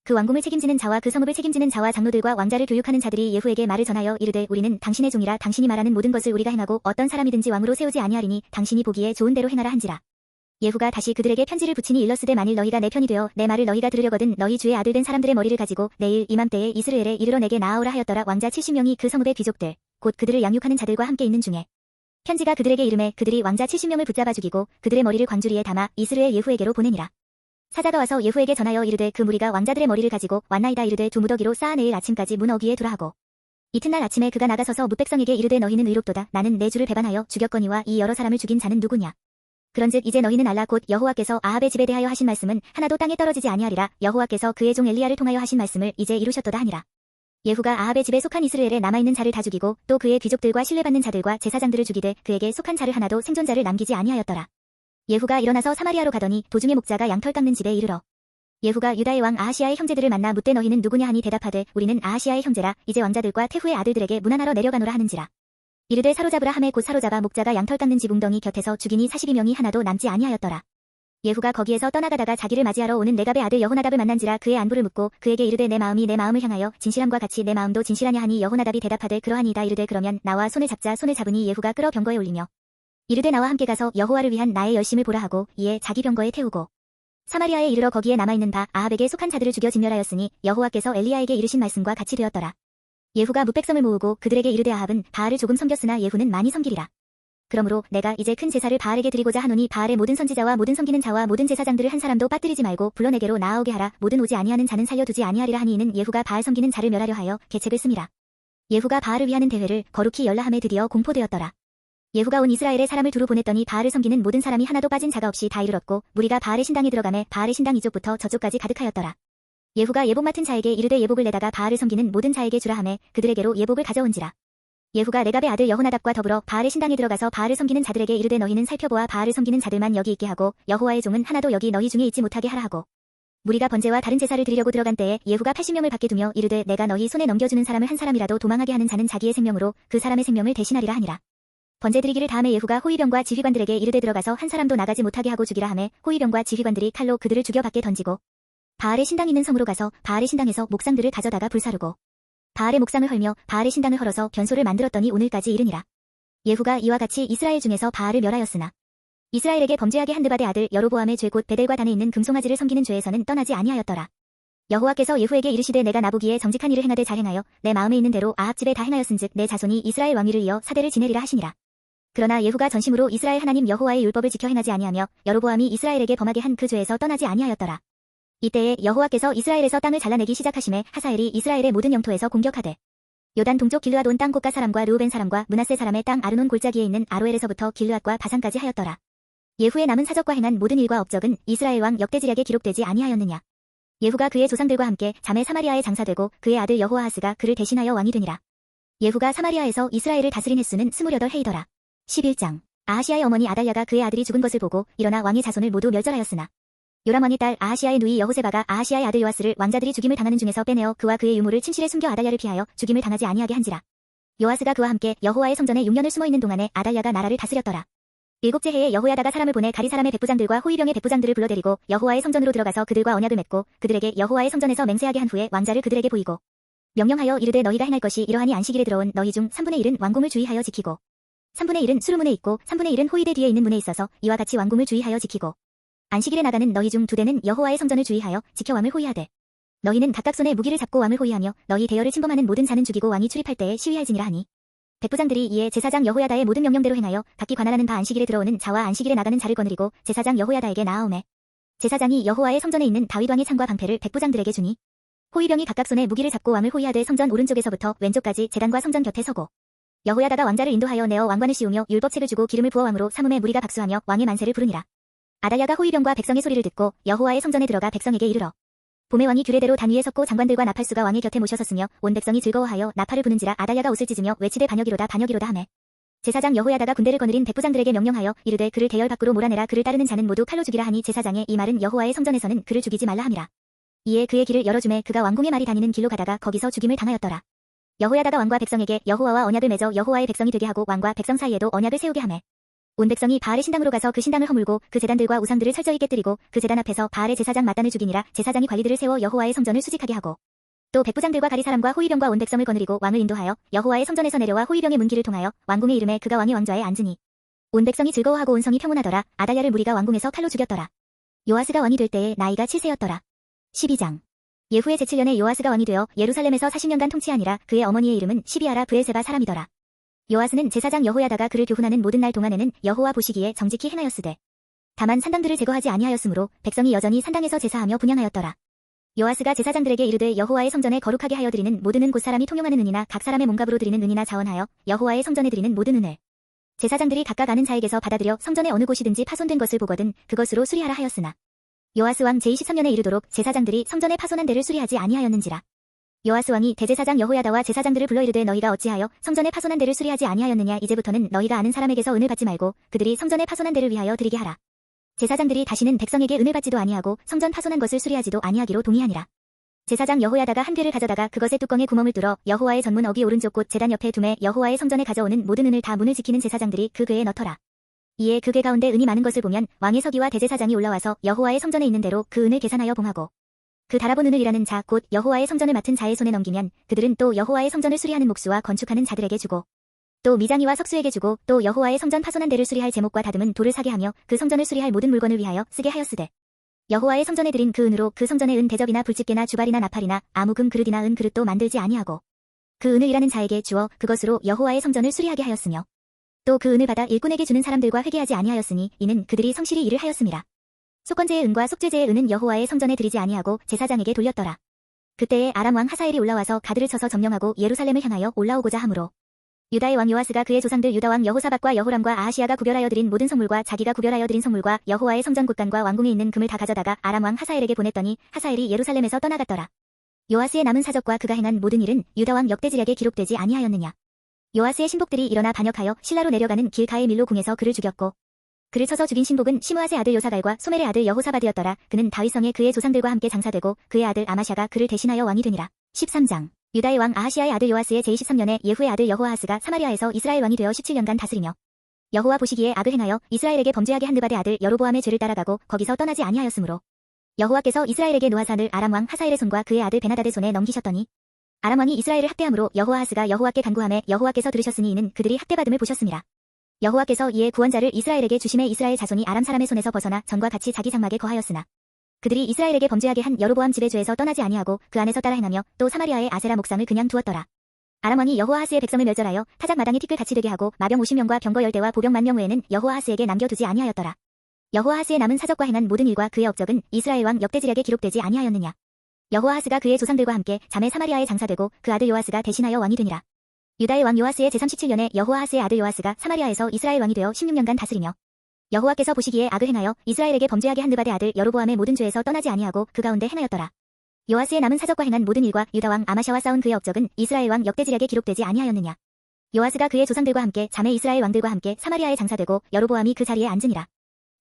그 왕궁을 책임지는 자와 그 성읍을 책임지는 자와 장로들과 왕자를 교육하는 자들이 예후에게 말을 전하여 이르되 우리는 당신의 종이라 당신이 말하는 모든 것을 우리가 행하고 어떤 사람이든지 왕으로 세우지 아니하리니 당신이 보기에 좋은 대로 행하라 한지라. 예후가 다시 그들에게 편지를 붙이니 일렀으되 만일 너희가 내 편이 되어 내 말을 너희가 들으려거든 너희 주의 아들 된 사람들의 머리를 가지고 내일 이맘때에 이스라엘에 이르러 내게 나아오라 하였더라. 왕자 70명이 그 성읍의 귀족들 곧 그들을 양육하는 자들과 함께 있는 중에 편지가 그들에게 이르매 그들이 왕자 70명을 붙잡아 죽이고 그들의 머리를 광주리에 담아 이스라엘 예후에게로 보내니라. 사자가 와서 예후에게 전하여 이르되 그 무리가 왕자들의 머리를 가지고 왔나이다. 이르되 두 무더기로 쌓아 내일 아침까지 문 어귀에 두라 하고 이튿날 아침에 그가 나가서서 뭇백성에게 이르되 너희는 의롭도다. 나는 내 주를 배반하여 죽였거니와 이 여러 사람을 죽인 자는 누구냐. 그런즉 이제 너희는 알라. 곧 여호와께서 아합의 집에 대하여 하신 말씀은 하나도 땅에 떨어지지 아니하리라. 여호와께서 그의 종 엘리야를 통하여 하신 말씀을 이제 이루셨도다 하니라. 예후가 아합의 집에 속한 이스라엘에 남아있는 자를 다 죽이고 또 그의 귀족들과 신뢰받는 자들과 제사장들을 죽이되 그에게 속한 자를 하나도 생존자를 남기지 아니하였더라. 예후가 일어나서 사마리아로 가더니 도중에 목자가 양털 깎는 집에 이르러 예후가 유다의 왕 아하시아의 형제들을 만나 묻되 너희는 누구냐 하니 대답하되 우리는 아하시아의 형제라. 이제 왕자들과 태후의 아들들에게 문안하러 내려가노라 하는지라. 이르되 사로잡으라 하매 곧 사로잡아 목자가 양털 깎는 집 웅덩이 곁에서 죽이니 42명이 하나도 남지 아니하였더라. 예후가 거기에서 떠나가다가 자기를 맞이하러 오는 레갑의 아들 여호나답을 만난지라. 그의 안부를 묻고 그에게 이르되 내 마음이 내 마음을 향하여 진실함과 같이 내 마음도 진실하냐 하니 여호나답이 대답하되 그러하니이다. 이르되 그러면 나와 손을 잡자. 손을 잡으니 예후가 끌어 병거에 올리며 이르되 나와 함께 가서 여호와를 위한 나의 열심을 보라 하고 이에 자기 병거에 태우고 사마리아에 이르러 거기에 남아있는 바 아합에게 속한 자들을 죽여 진멸하였으니 여호와께서 엘리야에게 이르신 말씀과 같이 되었더라. 예후가 뭇백성을 모으고 그들에게 이르되 아합은 바알을 조금 섬겼으나 예후는 많이 섬기리라. 그러므로 내가 이제 큰 제사를 바알에게 드리고자 하노니 바알의 모든 선지자와 모든 섬기는 자와 모든 제사장들을 한 사람도 빠뜨리지 말고 불러 내게로 나아오게 하라. 모든 오지 아니하는 자는 살려두지 아니하리라 하니 이는 예후가 바알 섬기는 자를 멸하려 하여 계책을 씁니다. 예후가 바알을 위하는 대회를 거룩히 열라함에 드디어 공포되었더라. 예후가 온 이스라엘의 사람을 두루 보냈더니 바알을 섬기는 모든 사람이 하나도 빠진 자가 없이 다 이르렀고 무리가 바알의 신당에 들어가매 바알의 신당 이쪽부터 저쪽까지 가득하였더라. 예후가 예복 맡은 자에게 이르되 예복을 내다가 바알을 섬기는 모든 자에게 주라 하매 그들에게로 예복을 가져온지라. 예후가 레갑의 아들 여호나답과 더불어 바알의 신당에 들어가서 바알을 섬기는 자들에게 이르되 너희는 살펴보아 바알을 섬기는 자들만 여기 있게 하고 여호와의 종은 하나도 여기 너희 중에 있지 못하게 하라 하고 무리가 번제와 다른 제사를 드리려고 들어간 때에 예후가 80명을 밖에 두며 이르되 내가 너희 손에 넘겨주는 사람을 한 사람이라도 도망하게 하는 자는 자기의 생명으로 그 사람의 생명을 대신하리라 하니라. 번제 드리기를 다음에 예후가 호위병과 지휘관들에게 이르되 들어가서 한 사람도 나가지 못하게 하고 죽이라 하매 호위병과 지휘관들이 칼로 그들을 죽여 밖에 던지고 바알의 신당 있는 성으로 가서 바알의 신당에서 목상들을 가져다가 불사르고 바알의 목상을 헐며 바알의 신당을 헐어서 변소를 만들었더니 오늘까지 이르니라. 예후가 이와 같이 이스라엘 중에서 바알을 멸하였으나 이스라엘에게 범죄하게 한 느바의 아들 여로보암의 죄 곧 베델과 단에 있는 금송아지를 섬기는 죄에서는 떠나지 아니하였더라. 여호와께서 예후에게 이르시되 내가 나보기에 정직한 일을 행하되 잘 행하여 내 마음에 있는 대로 아합 집에 다 행하였은즉 내 자손이 이스라엘 왕위를 이어 사대를 지내리라 하시니라. 그러나 예후가 전심으로 이스라엘 하나님 여호와의 율법을 지켜 행하지 아니하며 여로보암이 이스라엘에게 범하게 한 그 죄에서 떠나지 아니하였더라. 이때에 여호와께서 이스라엘에서 땅을 잘라내기 시작하심에 하사엘이 이스라엘의 모든 영토에서 공격하되 요단 동쪽 길르앗 온 땅 곡가 사람과 르우벤 사람과 므낫세 사람의 땅 아르논 골짜기에 있는 아로엘에서부터 길르앗과 바산까지 하였더라. 예후의 남은 사적과 행한 모든 일과 업적은 이스라엘 왕 역대지략에 기록되지 아니하였느냐. 예후가 그의 조상들과 함께 자매 사마리아에 장사되고 그의 아들 여호아하스가 그를 대신하여 왕이 되니라. 예후가 사마리아에서 이스라엘을 다스린 횟수는 28해이더라. 11장. 아하시아의 어머니 아달랴가 그의 아들이 죽은 것을 보고 일어나 왕의 자손을 모두 멸절하였으나 요람 왕의 딸 아하시아의 누이 여호세바가 아하시아의 아들 요아스를 왕자들이 죽임을 당하는 중에서 빼내어 그와 그의 유모를 침실에 숨겨 아달랴를 피하여 죽임을 당하지 아니하게 한지라. 요아스가 그와 함께 여호와의 성전에 6년을 숨어있는 동안에 아달랴가 나라를 다스렸더라. 7째 해에 여호야다가 사람을 보내 가리 사람의 백부장들과 호위병의 백부장들을 불러데리고 여호와의 성전으로 들어가서 그들과 언약을 맺고 그들에게 여호와의 성전에서 맹세하게 한 후에 왕자를 그들에게 보이고 명령하여 이르되 너희가 행할 것이 이러하니 안식일에 들어온 너희 중 3분의 1은 왕궁을 주의하여 지키고 3분의 1은 수루문에 있고 3분의 1은 호위대 뒤에 있는 문에 있어서 이와 같이 왕궁을 주의하여 지키고 안식일에 나가는 너희 중 2대는 여호와의 성전을 주의하여 지켜 왕을 호위하되 너희는 각각 손에 무기를 잡고 왕을 호위하며 너희 대열을 침범하는 모든 자는 죽이고 왕이 출입할 때에 시위할지니라 하니 백부장들이 이에 제사장 여호야다의 모든 명령대로 행하여 각기 관할하는 바 안식일에 들어오는 자와 안식일에 나가는 자를 거느리고 제사장 여호야다에게 나아오매 제사장이 여호와의 성전에 있는 다윗 왕의 창과 방패를 백부장들에게 주니 호위병이 각각 손에 무기를 잡고 왕을 호위하되 성전 오른쪽에서부터 왼쪽까지 제단과 성전 곁에 서고 여호야다가 왕자를 인도하여 내어 왕관을 씌우며 율법책을 주고 기름을 부어 왕으로 삼음에 무리가 박수하며 왕의 만세를 부르니라. 아달랴가 호위병과 백성의 소리를 듣고 여호와의 성전에 들어가 백성에게 이르러 봄에 왕이 규례대로 단 위에 섰고 장관들과 나팔수가 왕의 곁에 모셔섰으며 온 백성이 즐거워하여 나팔을 부는지라 아달랴가 옷을 찢으며 외치되 반역이로다 반역이로다 하매 제사장 여호야다가 군대를 거느린 백부장들에게 명령하여 이르되 그를 대열 밖으로 몰아내라 그를 따르는 자는 모두 칼로 죽이라 하니 제사장의 이 말은 여호와의 성전에서는 그를 죽이지 말라 함이라. 이에 그의 길을 열어주매 그가 왕궁의 말이 다니는 길로 가다가 거기서 죽임을 당하였더라. 여호야다가 왕과 백성에게 여호와와 언약을 맺어 여호와의 백성이 되게 하고 왕과 백성 사이에도 언약을 세우게 하매 온 백성이 바알의 신당으로 가서 그 신당을 허물고 그 제단들과 우상들을 철저히 깨뜨리고 그 제단 앞에서 바알의 제사장 마단을 죽이니라. 제사장이 관리들을 세워 여호와의 성전을 수직하게 하고 또 백부장들과 가리 사람과 호위병과 온 백성을 거느리고 왕을 인도하여 여호와의 성전에서 내려와 호위병의 문길을 통하여 왕궁에 이르매 그가 왕의 왕좌에 앉으니 온 백성이 즐거워하고 온 성이 평온하더라. 아달랴를 무리가 왕궁에서 칼로 죽였더라. 요아스가 왕이 될 때에 나이가 7세였더라. 12장 예후의 제7년에 요아스가 왕이 되어 예루살렘에서 40년간 통치하니라. 그의 어머니의 이름은 시비아라 브엘세바 사람이더라. 요아스는 제사장 여호야다가 그를 교훈하는 모든 날 동안에는 여호와 보시기에 정직히 행하였으되 다만 산당들을 제거하지 아니하였으므로 백성이 여전히 산당에서 제사하며 분향하였더라. 요아스가 제사장들에게 이르되 여호와의 성전에 거룩하게 하여 드리는 모든 은 곧 사람이 통용하는 은이나 각 사람의 몸값으로 드리는 은이나 자원하여 여호와의 성전에 드리는 모든 은을 제사장들이 각각 아는 자에게서 받아들여 성전의 어느 곳이든지 파손된 것을 보거든 그것으로 수리하라 하였으나 요아스 왕 제23년에 이르도록 제사장들이 성전에 파손한 데를 수리하지 아니하였는지라. 요아스 왕이 대제사장 여호야다와 제사장들을 불러 이르되 너희가 어찌하여 성전에 파손한 데를 수리하지 아니하였느냐. 이제부터는 너희가 아는 사람에게서 은을 받지 말고 그들이 성전에 파손한 데를 위하여 드리게 하라. 제사장들이 다시는 백성에게 은을 받지도 아니하고 성전 파손한 것을 수리하지도 아니하기로 동의하니라. 제사장 여호야다가 한 괴를 가져다가 그것의 뚜껑에 구멍을 뚫어 여호와의 전문 어귀 오른쪽 곳 제단 옆에 두매 여호와의 성전에 가져오는 모든 은을 다 문을 지키는 제사장들이 그 괴에 넣더라. 이에 그 괴 가운데 은이 많은 것을 보면 왕의 서기와 대제사장이 올라와서 여호와의 성전에 있는 대로 그 은을 계산하여 봉하고 그 달아본 은을 일하는 자 곧 여호와의 성전을 맡은 자의 손에 넘기면 그들은 또 여호와의 성전을 수리하는 목수와 건축하는 자들에게 주고 또 미장이와 석수에게 주고 또 여호와의 성전 파손한 데를 수리할 제목과 다듬은 돌을 사게 하며 그 성전을 수리할 모든 물건을 위하여 쓰게 하였으되 여호와의 성전에 드린 그 은으로 그 성전의 은 대접이나 불집게나 주발이나 나팔이나 아무 금 그릇이나 은 그릇도 만들지 아니하고 그 은을 일하는 자에게 주어 그것으로 여호와의 성전을 수리하게 하였으며 또 그 은을 받아 일꾼에게 주는 사람들과 회개하지 아니하였으니 이는 그들이 성실히 일을 하였음이라. 속건제의 은과 속죄제의 은은 여호와의 성전에 드리지 아니하고 제사장에게 돌렸더라. 그때에 아람 왕 하사엘이 올라와서 가드를 쳐서 점령하고 예루살렘을 향하여 올라오고자 하므로 유다의 왕 요아스가 그의 조상들 유다 왕 여호사밧과 여호람과 아하시아가 구별하여 드린 모든 성물과 자기가 구별하여 드린 성물과 여호와의 성전 곳간과 왕궁에 있는 금을 다 가져다가 아람 왕 하사엘에게 보냈더니 하사엘이 예루살렘에서 떠나갔더라. 요아스의 남은 사적과 그가 행한 모든 일은 유다 왕 역대지략에 기록되지 아니하였느냐. 요아스의 신복들이 일어나 반역하여 실라로 내려가는 길가의 밀로 궁에서 그를 죽였고 그를 쳐서 죽인 신복은 시므앗의 아들 요사갈과 소멜의 아들 여호사밧이었더라. 그는 다윗성에 그의 조상들과 함께 장사되고 그의 아들 아마샤가 그를 대신하여 왕이 되니라. 13장 유다의 왕 아하시아의 아들 요아스의 제23년에 예후의 아들 여호아하스가 사마리아에서 이스라엘 왕이 되어 17년간 다스리며 여호와 보시기에 악을 행하여 이스라엘에게 범죄하게 한 느바데 아들 여로보암의 죄를 따라가고 거기서 떠나지 아니하였으므로 여호와께서 이스라엘에게 노아산을 아람 왕 하사엘의 손과 그의 아들 베나닷의 손에 넘기셨더니 아람 왕이 이스라엘을 학대함으로 여호아하스가 여호와께 간구하매 여호와께서 들으셨으니 이는 그들이 학대받음을 보셨음이라. 여호와께서 이에 구원자를 이스라엘에게 주심에 이스라엘 자손이 아람 사람의 손에서 벗어나 전과 같이 자기 장막에 거하였으나 그들이 이스라엘에게 범죄하게 한 여로보암 집의 죄에서 떠나지 아니하고 그 안에서 따라 행하며 또 사마리아의 아세라 목상을 그냥 두었더라. 아람 왕이 여호아하스의 백성을 멸절하여 타작 마당이 티끌 같이 되게 하고 마병 50명과 병거 10대와 보병 10,000명 외에는 여호아하스에게 남겨두지 아니하였더라. 여호아하스의 남은 사적과 행한 모든 일과 그의 업적은 이스라엘 왕 역대지략에 기록되지 아니하였느냐. 여호아하스가 그의 조상들과 함께 자매 사마리아에 장사되고 그 아들 요아스가 대신하여 왕이 되니라. 유다의 왕 요아스의 제37년에 여호아하스의 아들 요아스가 사마리아에서 이스라엘 왕이 되어 16년간 다스리며 여호와께서 보시기에 악을 행하여 이스라엘에게 범죄하게 한 느바데 아들 여로보암의 모든 죄에서 떠나지 아니하고 그 가운데 행하였더라. 요아스의 남은 사적과 행한 모든 일과 유다 왕 아마샤와 싸운 그의 업적은 이스라엘 왕 역대지략에 기록되지 아니하였느냐. 요아스가 그의 조상들과 함께 자매 이스라엘 왕들과 함께 사마리아에 장사되고 여로보암이 그 자리에 앉으니라.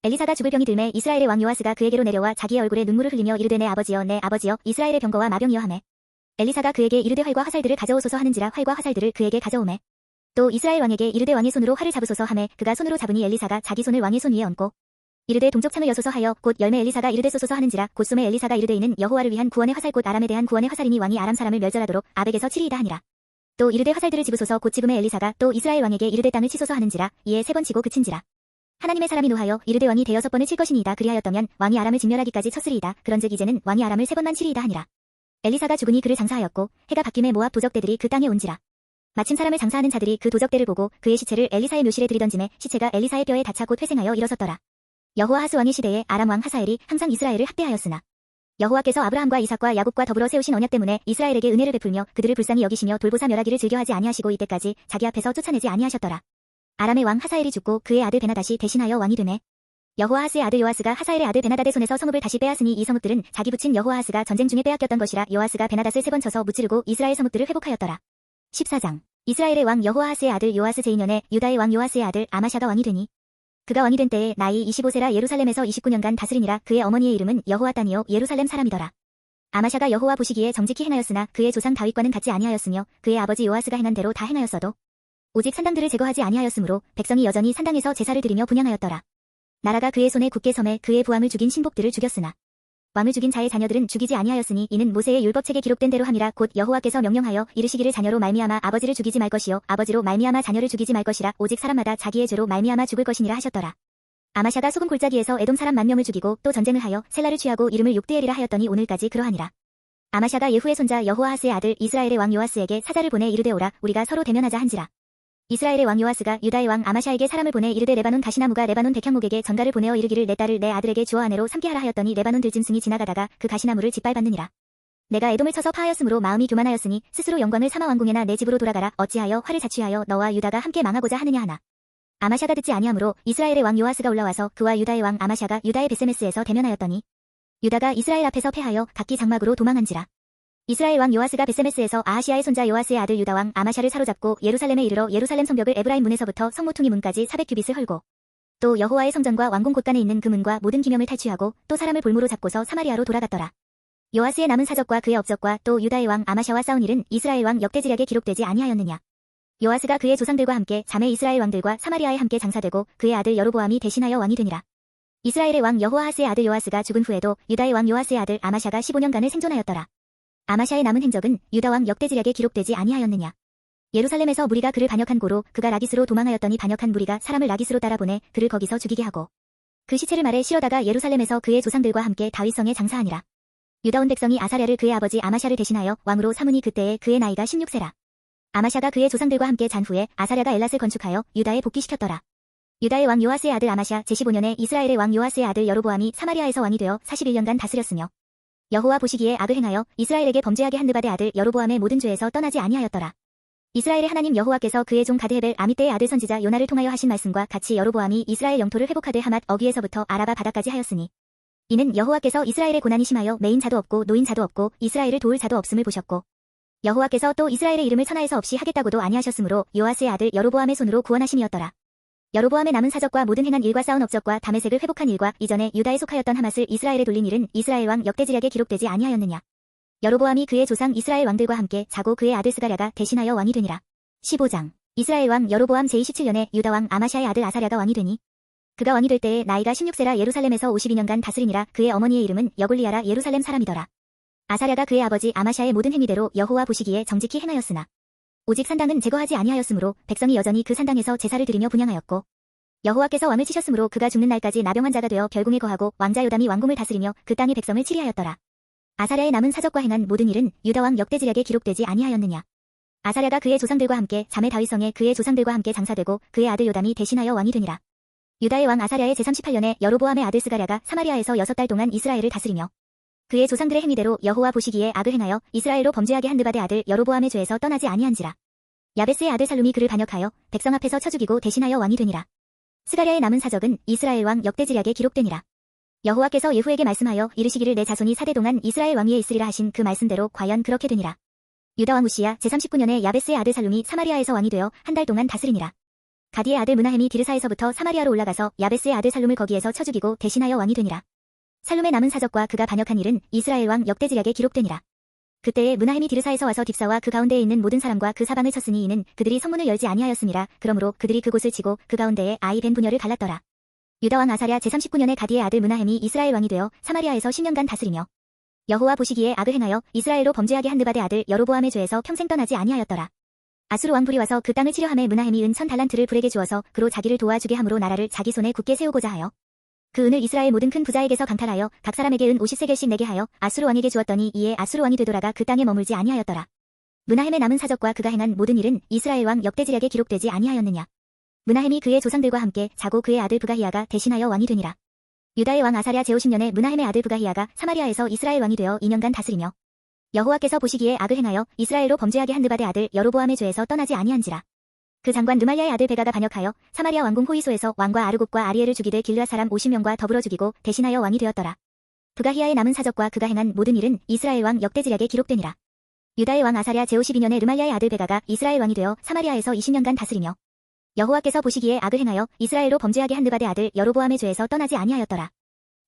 엘리사가 죽을 병이 들매 이스라엘의 왕 요아스가 그에게로 내려와 자기의 얼굴에 눈물을 흘리며 이르되 내 아버지여 내 아버지여 이스라엘의 병거와 마병이여 하매 엘리사가 그에게 이르되 활과 화살들을 가져오소서 하는지라 활과 화살들을 그에게 가져오매 또 이스라엘 왕에게 이르되 왕의 손으로 활을 잡으소서 하매 그가 손으로 잡으니 엘리사가 자기 손을 왕의 손 위에 얹고 이르되 동쪽 창을 여소서 하여 곧 열매 엘리사가 이르되 쏘소서 하는지라 곧 쏘매 엘리사가 이르되 이는 여호와를 위한 구원의 화살 곧 아람에 대한 구원의 화살이니 왕이 아람 사람을 멸절하도록 아벡에서 치리이다 하니라. 또 이르되 화살들을 집으소서 곧 집음에 엘리사가 또 이스라엘 왕에게 이르되 땅을 치소서 하는지라 이에 3번 치고 그친지라. 하나님의 사람이 노하여 이르되 왕이 대여섯 번을 칠 것이니이다. 그리하였더면 왕이 아람을 진멸하기까지 쳤으리이다. 그런즉 이제는 왕이 아람을 3번만 치리이다 하니라. 엘리사가 죽으니 그를 장사하였고 해가 바뀜에 모압 도적대들이 그 땅에 온지라. 마침 사람을 장사하는 자들이 그 도적대를 보고 그의 시체를 엘리사의 묘실에 들이던지매 시체가 엘리사의 뼈에 닿자 곧 회생하여 일어섰더라. 여호아하스 왕의 시대에 아람 왕 하사엘이 항상 이스라엘을 학대하였으나 여호와께서 아브라함과 이삭과 야곱과 더불어 세우신 언약 때문에 이스라엘에게 은혜를 베풀며 그들을 불쌍히 여기시며 돌보사 멸하기를 즐겨하지 아니하시고 이때까지 자기 앞에서 쫓아내지 아니하셨더라. 아람의 왕 하사엘이 죽고 그의 아들 베나닷이 대신하여 왕이 되매 여호아하스의 아들 요아스가 하사엘의 아들 베나닷의 손에서 성읍을 다시 빼앗으니 이 성읍들은 자기 부친 여호아하스가 전쟁 중에 빼앗겼던 것이라. 요아스가 베나닷을 3번 쳐서 무찌르고 이스라엘 성읍들을 회복하였더라. 14장 이스라엘의 왕 여호아하스의 아들 요아스 제2년에 유다의 왕 요아스의 아들 아마샤가 왕이 되니 그가 왕이 된 때에 나이 25세라 예루살렘에서 29년간 다스리니라. 그의 어머니의 이름은 여호아단이요 예루살렘 사람이더라. 아마샤가 여호와 보시기에 정직히 행하였으나 그의 조상 다윗과는 같지 아니하였으며 그의 아버지 요아스가 행한 대로 다 행하였어도 오직 산당들을 제거하지 아니하였으므로 백성이 여전히 산당에서 제사를 드리며 분향하였더라. 나라가 그의 손에 굳게 섬에 그의 부함을 죽인 신복들을 죽였으나 왕을 죽인 자의 자녀들은 죽이지 아니하였으니 이는 모세의 율법책에 기록된 대로 함이라. 곧 여호와께서 명령하여 이르시기를 자녀로 말미암아 아버지를 죽이지 말 것이요 아버지로 말미암아 자녀를 죽이지 말 것이라. 오직 사람마다 자기의 죄로 말미암아 죽을 것이니라 하셨더라. 아마샤가 소금 골짜기에서 에돔 사람 10,000명을 죽이고 또 전쟁을 하여 셀라를 취하고 이름을 욕드엘이라 하였더니 오늘까지 그러하니라. 아마샤가 예후의 손자 여호아하스의 아들 이스라엘의 왕 요아스에게 사자를 보내 이르되 오라 우리가 서로 대면하자 한지라. 이스라엘의 왕 요아스가 유다의 왕 아마샤에게 사람을 보내 이르되 레바논 가시나무가 레바논 백향목에게 전가를 보내어 이르기를 내 딸을 내 아들에게 주어 아내로 삼게 하라 하였더니 레바논 들짐승이 지나가다가 그 가시나무를 짓밟았느니라. 내가 에돔을 쳐서 파하였으므로 마음이 교만하였으니 스스로 영광을 삼아 왕궁에나 내 집으로 돌아가라. 어찌하여 화를 자취하여 너와 유다가 함께 망하고자 하느냐 하나. 아마샤가 듣지 아니하므로 이스라엘의 왕 요아스가 올라와서 그와 유다의 왕 아마샤가 유다의 베세메스에서 대면하였더니 유다가 이스라엘 앞에서 패하여 각기 장막으로 도망한지라. 이스라엘 왕 요아스가 베세메스에서 아하시아의 손자 요아스의 아들 유다 왕 아마샤를 사로잡고 예루살렘에 이르러 예루살렘 성벽을 에브라임 문에서부터 성모퉁이 문까지 400규빗을 헐고 또 여호와의 성전과 왕궁 곳간에 있는 그 문과 모든 기명을 탈취하고 또 사람을 볼모로 잡고서 사마리아로 돌아갔더라. 요아스의 남은 사적과 그의 업적과 또 유다의 왕 아마샤와 싸운 일은 이스라엘 왕 역대지략에 기록되지 아니하였느냐. 요아스가 그의 조상들과 함께 자매 이스라엘 왕들과 사마리아에 함께 장사되고 그의 아들 여로보암이 대신하여 왕이 되니라. 이스라엘의 왕 여호아하스의 아들 요아스가 죽은 후에도 유다의 왕 요아스의 아들 아마샤가 15년간을 생존하였더라. 아마샤의 남은 행적은 유다 왕 역대지략에 기록되지 아니하였느냐. 예루살렘에서 무리가 그를 반역한 고로 그가 라기스로 도망하였더니 반역한 무리가 사람을 라기스로 따라보내 그를 거기서 죽이게 하고 그 시체를 말에 실어다가 예루살렘에서 그의 조상들과 함께 다윗성에 장사하니라. 유다 온 백성이 아사랴를 그의 아버지 아마샤를 대신하여 왕으로 삼으니 그때에 그의 나이가 16세라. 아마샤가 그의 조상들과 함께 잔 후에 아사랴가 엘랏을 건축하여 유다에 복귀시켰더라. 유다의 왕 요아스의 아들 아마샤 제15년에 이스라엘의 왕 요아스의 아들 여로보암이 사마리아에서 왕이 되어 41년간 다스렸으며 여호와 보시기에 악을 행하여 이스라엘에게 범죄하게 한 느바데 아들 여로보암의 모든 죄에서 떠나지 아니하였더라. 이스라엘의 하나님 여호와께서 그의 종 가드헤벨 아미떼의 아들 선지자 요나를 통하여 하신 말씀과 같이 여로보암이 이스라엘 영토를 회복하되 하맛 어귀에서부터 아라바 바다까지 하였으니 이는 여호와께서 이스라엘의 고난이 심하여 매인 자도 없고 노인 자도 없고 이스라엘을 도울 자도 없음을 보셨고 여호와께서 또 이스라엘의 이름을 천하에서 없이 하겠다고도 아니하셨으므로 요아스의 아들 여로보암의 손으로 구원하심이었더라. 여로보암의 남은 사적과 모든 행한 일과 쌓은 업적과 다메섹을 회복한 일과 이전에 유다에 속하였던 하맛을 이스라엘에 돌린 일은 이스라엘 왕 역대지략에 기록되지 아니하였느냐. 여로보암이 그의 조상 이스라엘 왕들과 함께 자고 그의 아들 스가랴가 대신하여 왕이 되니라. 15장 이스라엘 왕 여로보암 제27년에 유다 왕 아마샤의 아들 아사랴가 왕이 되니 그가 왕이 될 때에 나이가 16세라 예루살렘에서 52년간 다스리니라. 그의 어머니의 이름은 여골리아라 예루살렘 사람이더라. 아사랴가 그의 아버지 아마샤의 모든 행위대로 여호와 보시기에 정직히 행하였으나 오직 산당은 제거하지 아니하였으므로 백성이 여전히 그 산당에서 제사를 드리며 분향하였고 여호와께서 왕을 치셨으므로 그가 죽는 날까지 나병 환자가 되어 별궁에 거하고 왕자 요담이 왕궁을 다스리며 그 땅의 백성을 치리하였더라. 아사랴의 남은 사적과 행한 모든 일은 유다 왕 역대지략에 기록되지 아니하였느냐. 아사랴가 그의 조상들과 함께 자매 다윗성에 그의 조상들과 함께 장사되고 그의 아들 요담이 대신하여 왕이 되니라. 유다의 왕 아사랴의 제38년에 여로보암의 아들 스가랴가 사마리아에서 6달 동안 이스라엘을 다스리며 그의 조상들의 행위대로 여호와 보시기에 악을 행하여 이스라엘로 범죄하게 한 느바데 아들 여로보암의 죄에서 떠나지 아니한지라. 야베스의 아들 살룸이 그를 반역하여 백성 앞에서 쳐 죽이고 대신하여 왕이 되니라. 스가랴의 남은 사적은 이스라엘 왕 역대지략에 기록되니라. 여호와께서 예후에게 말씀하여 이르시기를 내 자손이 4대 동안 이스라엘 왕위에 있으리라 하신 그 말씀대로 과연 그렇게 되니라. 유다 왕 우시야 제39년에 야베스의 아들 살룸이 사마리아에서 왕이 되어 한 달 동안 다스리니라. 가디의 아들 므나헴이 디르사에서부터 사마리아로 올라가서 야베스의 아들 살룸을 거기에서 쳐 죽이고 대신하여 왕이 되니라. 살룸의 남은 사적과 그가 반역한 일은 이스라엘 왕 역대지략에 기록되니라. 그때에 므나헴이 디르사에서 와서 딥사와 그 가운데에 있는 모든 사람과 그 사방을 쳤으니 이는 그들이 성문을 열지 아니하였음이라. 그러므로 그들이 그곳을 치고 그 가운데에 아이 벤 분열을 갈랐더라. 유다 왕 아사랴 제39년에 가디의 아들 므나헴이 이스라엘 왕이 되어 사마리아에서 10년간 다스리며 여호와 보시기에 악을 행하여 이스라엘로 범죄하게 한 느바데 아들 여로보암의 죄에서 평생 떠나지 아니하였더라. 아수르 왕 불이 와서 그 땅을 치려함에 므나헴이 은 1000달란트를 불에게 주어서 그로 자기를 도와주게 함으로 나라를 자기 손에 굳게 세우고자 하여 그 은을 이스라엘 모든 큰 부자에게서 강탈하여 각 사람에게 은 50세겔씩 내게 하여 아수르 왕에게 주었더니 이에 아수르 왕이 되돌아가 그 땅에 머물지 아니하였더라. 므나헴의 남은 사적과 그가 행한 모든 일은 이스라엘 왕 역대지략에 기록되지 아니하였느냐. 므나헴이 그의 조상들과 함께 자고 그의 아들 브가히야가 대신하여 왕이 되니라. 유다의 왕 아사랴 제50년에 므나헴의 아들 브가히야가 사마리아에서 이스라엘 왕이 되어 2년간 다스리며 여호와께서 보시기에 악을 행하여 이스라엘로 범죄하게 한 느바데 아들 여로보암의 죄에서 떠나지 아니한지라. 그 장관 르말리아의 아들 베가가 반역하여 사마리아 왕궁 호이소에서 왕과 아르곱과 아리엘을 죽이되 길르앗 사람 50명과 더불어 죽이고 대신하여 왕이 되었더라. 브가히야의 남은 사적과 그가 행한 모든 일은 이스라엘 왕 역대지략에 기록되니라. 유다의 왕 아사랴 제52년에 르말리아의 아들 베가가 이스라엘 왕이 되어 사마리아에서 20년간 다스리며 여호와께서 보시기에 악을 행하여 이스라엘로 범죄하게 한 느바데 아들 여로보암의 죄에서 떠나지 아니하였더라.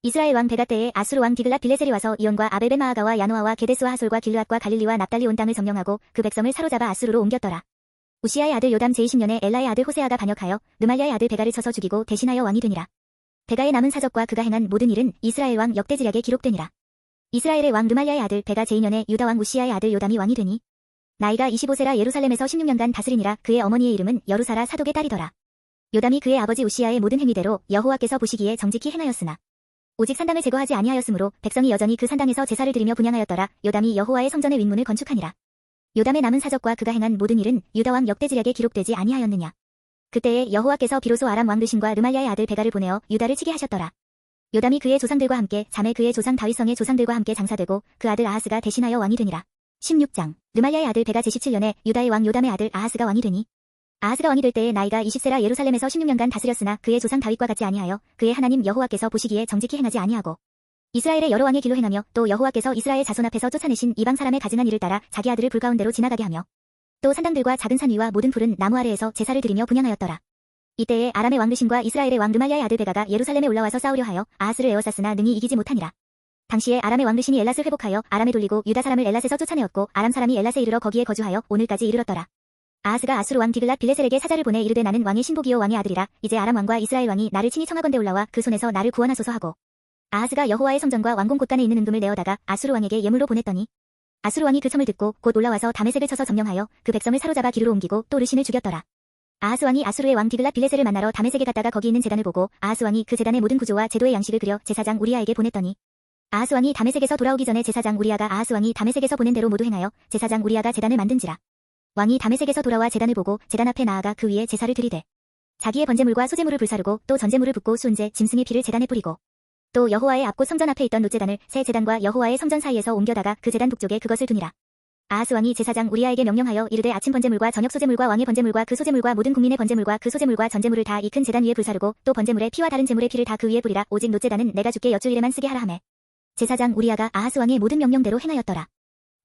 이스라엘 왕 베가 때에 아수르 왕 디글랏 빌레셀이 와서 이온과 아벨벤마아가와 야노아와 게데스와 하솔과 길르앗과 갈릴리와 납달리 온 땅을 점령하고 그 백성을 사로잡아 아수르로 옮겼더라. 우시야의 아들 요담 제20년에 엘라의 아들 호세아가 반역하여 르말리아의 아들 베가를 쳐서 죽이고 대신하여 왕이 되니라. 베가의 남은 사적과 그가 행한 모든 일은 이스라엘 왕 역대지략에 기록되니라. 이스라엘의 왕 르말리아의 아들 베가 제2년에 유다 왕 우시야의 아들 요담이 왕이 되니 나이가 25세라 예루살렘에서 16년간 다스리니라. 그의 어머니의 이름은 여루사라 사독의 딸이더라. 요담이 그의 아버지 우시야의 모든 행위대로 여호와께서 보시기에 정직히 행하였으나 오직 산당을 제거하지 아니하였으므로 백성이 여전히 그 산당에서 제사를 드리며 분향하였더라. 요담이 여호와의 성전의 윗문을 건축하니라. 요담의 남은 사적과 그가 행한 모든 일은 유다 왕 역대지략에 기록되지 아니하였느냐. 그때에 여호와께서 비로소 아람 왕 르신과 르말리아의 아들 베가를 보내어 유다를 치게 하셨더라. 요담이 그의 조상들과 함께 자매 그의 조상 다윗성의 조상들과 함께 장사되고 그 아들 아하스가 대신하여 왕이 되니라. 16장 르말리아의 아들 베가 제17년에 유다의 왕 요담의 아들 아하스가 왕이 되니 아하스가 왕이 될 때에 나이가 20세라 예루살렘에서 16년간 다스렸으나 그의 조상 다윗과 같지 아니하여 그의 하나님 여호와께서 보시기에 정직히 행하지 아니하고 이스라엘의 여러 왕의 길로 행하며 또 여호와께서 이스라엘 자손 앞에서 쫓아내신 이방 사람의 가증한 일을 따라 자기 아들을 불 가운데로 지나가게 하며 또 산당들과 작은 산 위와 모든 푸른 나무 아래에서 제사를 드리며 분향하였더라. 이때에 아람의 왕 르신과 이스라엘의 왕 르말리아의 아들 베가가 예루살렘에 올라와서 싸우려 하여 아하스를 에워쌌으나 능히 이기지 못하니라. 당시에 아람의 왕 르신이 엘랏을 회복하여 아람에 돌리고 유다 사람을 엘랏에서 쫓아내었고 아람 사람이 엘랏에 이르러 거기에 거주하여 오늘까지 이르렀더라. 아하스가 아수르 왕 디글랏 빌레셀에게 사자를 보내 이르되 나는 왕의 신복이요 왕의 아들이라. 이제 아람 왕과 이스라엘 왕이 나를 친히 청하건대 올라와 그 손에서 나를 구원하소서 하고 아하스가 여호와의 성전과 왕궁 곳간에 있는 은금을 내어다가 아수르 왕에게 예물로 보냈더니 아수르 왕이 그 청을 듣고 곧 올라와서 다메섹을 쳐서 점령하여 그 백성을 사로잡아 기르로 옮기고 또 르신을 죽였더라. 아하스 왕이 아수르의 왕 디글랏 빌레셀을 만나러 다메섹에 갔다가 거기 있는 제단을 보고 아하스 왕이 그 제단의 모든 구조와 제도의 양식을 그려 제사장 우리아에게 보냈더니 아하스 왕이 다메섹에서 돌아오기 전에 제사장 우리아가 아하스 왕이 다메섹에서 보낸 대로 모두 행하여 제사장 우리아가 제단을 만든지라. 왕이 다메섹에서 돌아와 제단을 보고 제단 앞에 나아가 그 위에 제사를 드리되 자기의 번제물과 소제물을 불사르고 또 전제물을 붓고 순제 짐승의 피를 제단에 뿌리고 또 여호와의 앞곳 성전 앞에 있던 놋제단을 새 제단과 여호와의 성전 사이에서 옮겨다가 그 제단 북쪽에 그것을 두니라. 아하스 왕이 제사장 우리아에게 명령하여 이르되 아침 번제물과 저녁 소제물과 왕의 번제물과 그 소제물과 모든 국민의 번제물과 그 소제물과 전제물을 다 이 큰 제단 위에 불사르고 또 번제물의 피와 다른 제물의 피를 다 그 위에 뿌리라. 오직 놋제단은 내가 주께 여쭈이래만 쓰게 하라 하매 제사장 우리아가 아하스 왕의 모든 명령대로 행하였더라.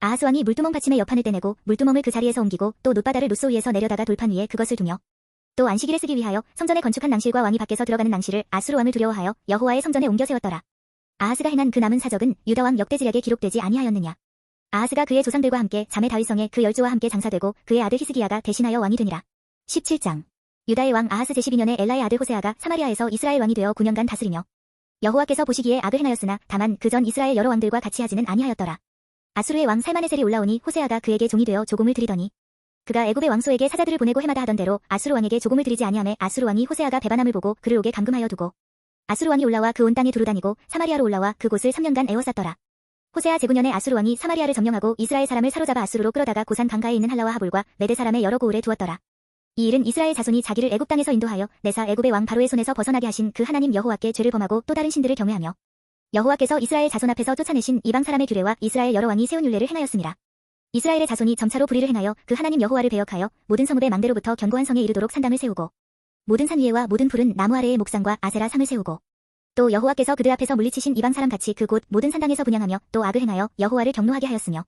아하스 왕이 물두멍 받침의 옆판을 떼내고 물두멍을 그 자리에서 옮기고 또 놋바다를 놋소 위에서 내려다가 돌판 위에 그것을 두며 또 안식일에 쓰기 위하여 성전에 건축한 낭실과 왕이 밖에서 들어가는 낭실을 아수르 왕을 두려워하여 여호와의 성전에 옮겨 세웠더라. 아하스가 행한 그 남은 사적은 유다 왕 역대지략에 기록되지 아니하였느냐. 아하스가 그의 조상들과 함께 자매 다윗성에 그 열조와 함께 장사되고 그의 아들 히스기야가 대신하여 왕이 되니라. 17장 유다의 왕 아하스 제12년에 엘라의 아들 호세아가 사마리아에서 이스라엘 왕이 되어 9년간 다스리며 여호와께서 보시기에 악을 행하였으나 다만 그 전 이스라엘 여러 왕들과 같이 하지는 아니하였더라. 아수르의 왕 살마네셀이 올라오니 호세아가 그에게 종이 되어 조공을 드리더니 그가 애굽의 왕소에게 사자들을 보내고 해마다 하던 대로 아수르 왕에게 조공을 드리지 아니하매 아수르 왕이 호세아가 배반함을 보고 그를 옥에 감금하여 두고 아수르 왕이 올라와 그 온 땅에 두루 다니고 사마리아로 올라와 그곳을 3년간 에워쌌더라. 호세아 제9년에 아수르 왕이 사마리아를 점령하고 이스라엘 사람을 사로잡아 아수르로 끌어다가 고산 강가에 있는 할라와 하볼과 메대 사람의 여러 고을에 두었더라. 이 일은 이스라엘 자손이 자기를 애굽 땅에서 인도하여 내사 애굽의 왕 바로의 손에서 벗어나게 하신 그 하나님 여호와께 죄를 범하고 또 다른 신들을 경외하며 여호와께서 이스라엘 자손 앞에서 쫓아내신 이방 사람의 규례와 이스라엘 여러 왕이 세운 율례를 행하였습니다. 이스라엘의 자손이 점차로 불의를 행하여 그 하나님 여호와를 배역하여 모든 성읍의 망대로부터 견고한 성에 이르도록 산당을 세우고 모든 산 위에와 모든 푸른 나무 아래에 목상과 아세라 상을 세우고 또 여호와께서 그들 앞에서 물리치신 이방 사람 같이 그 곳 모든 산당에서 분향하며 또 악을 행하여 여호와를 경노하게 하였으며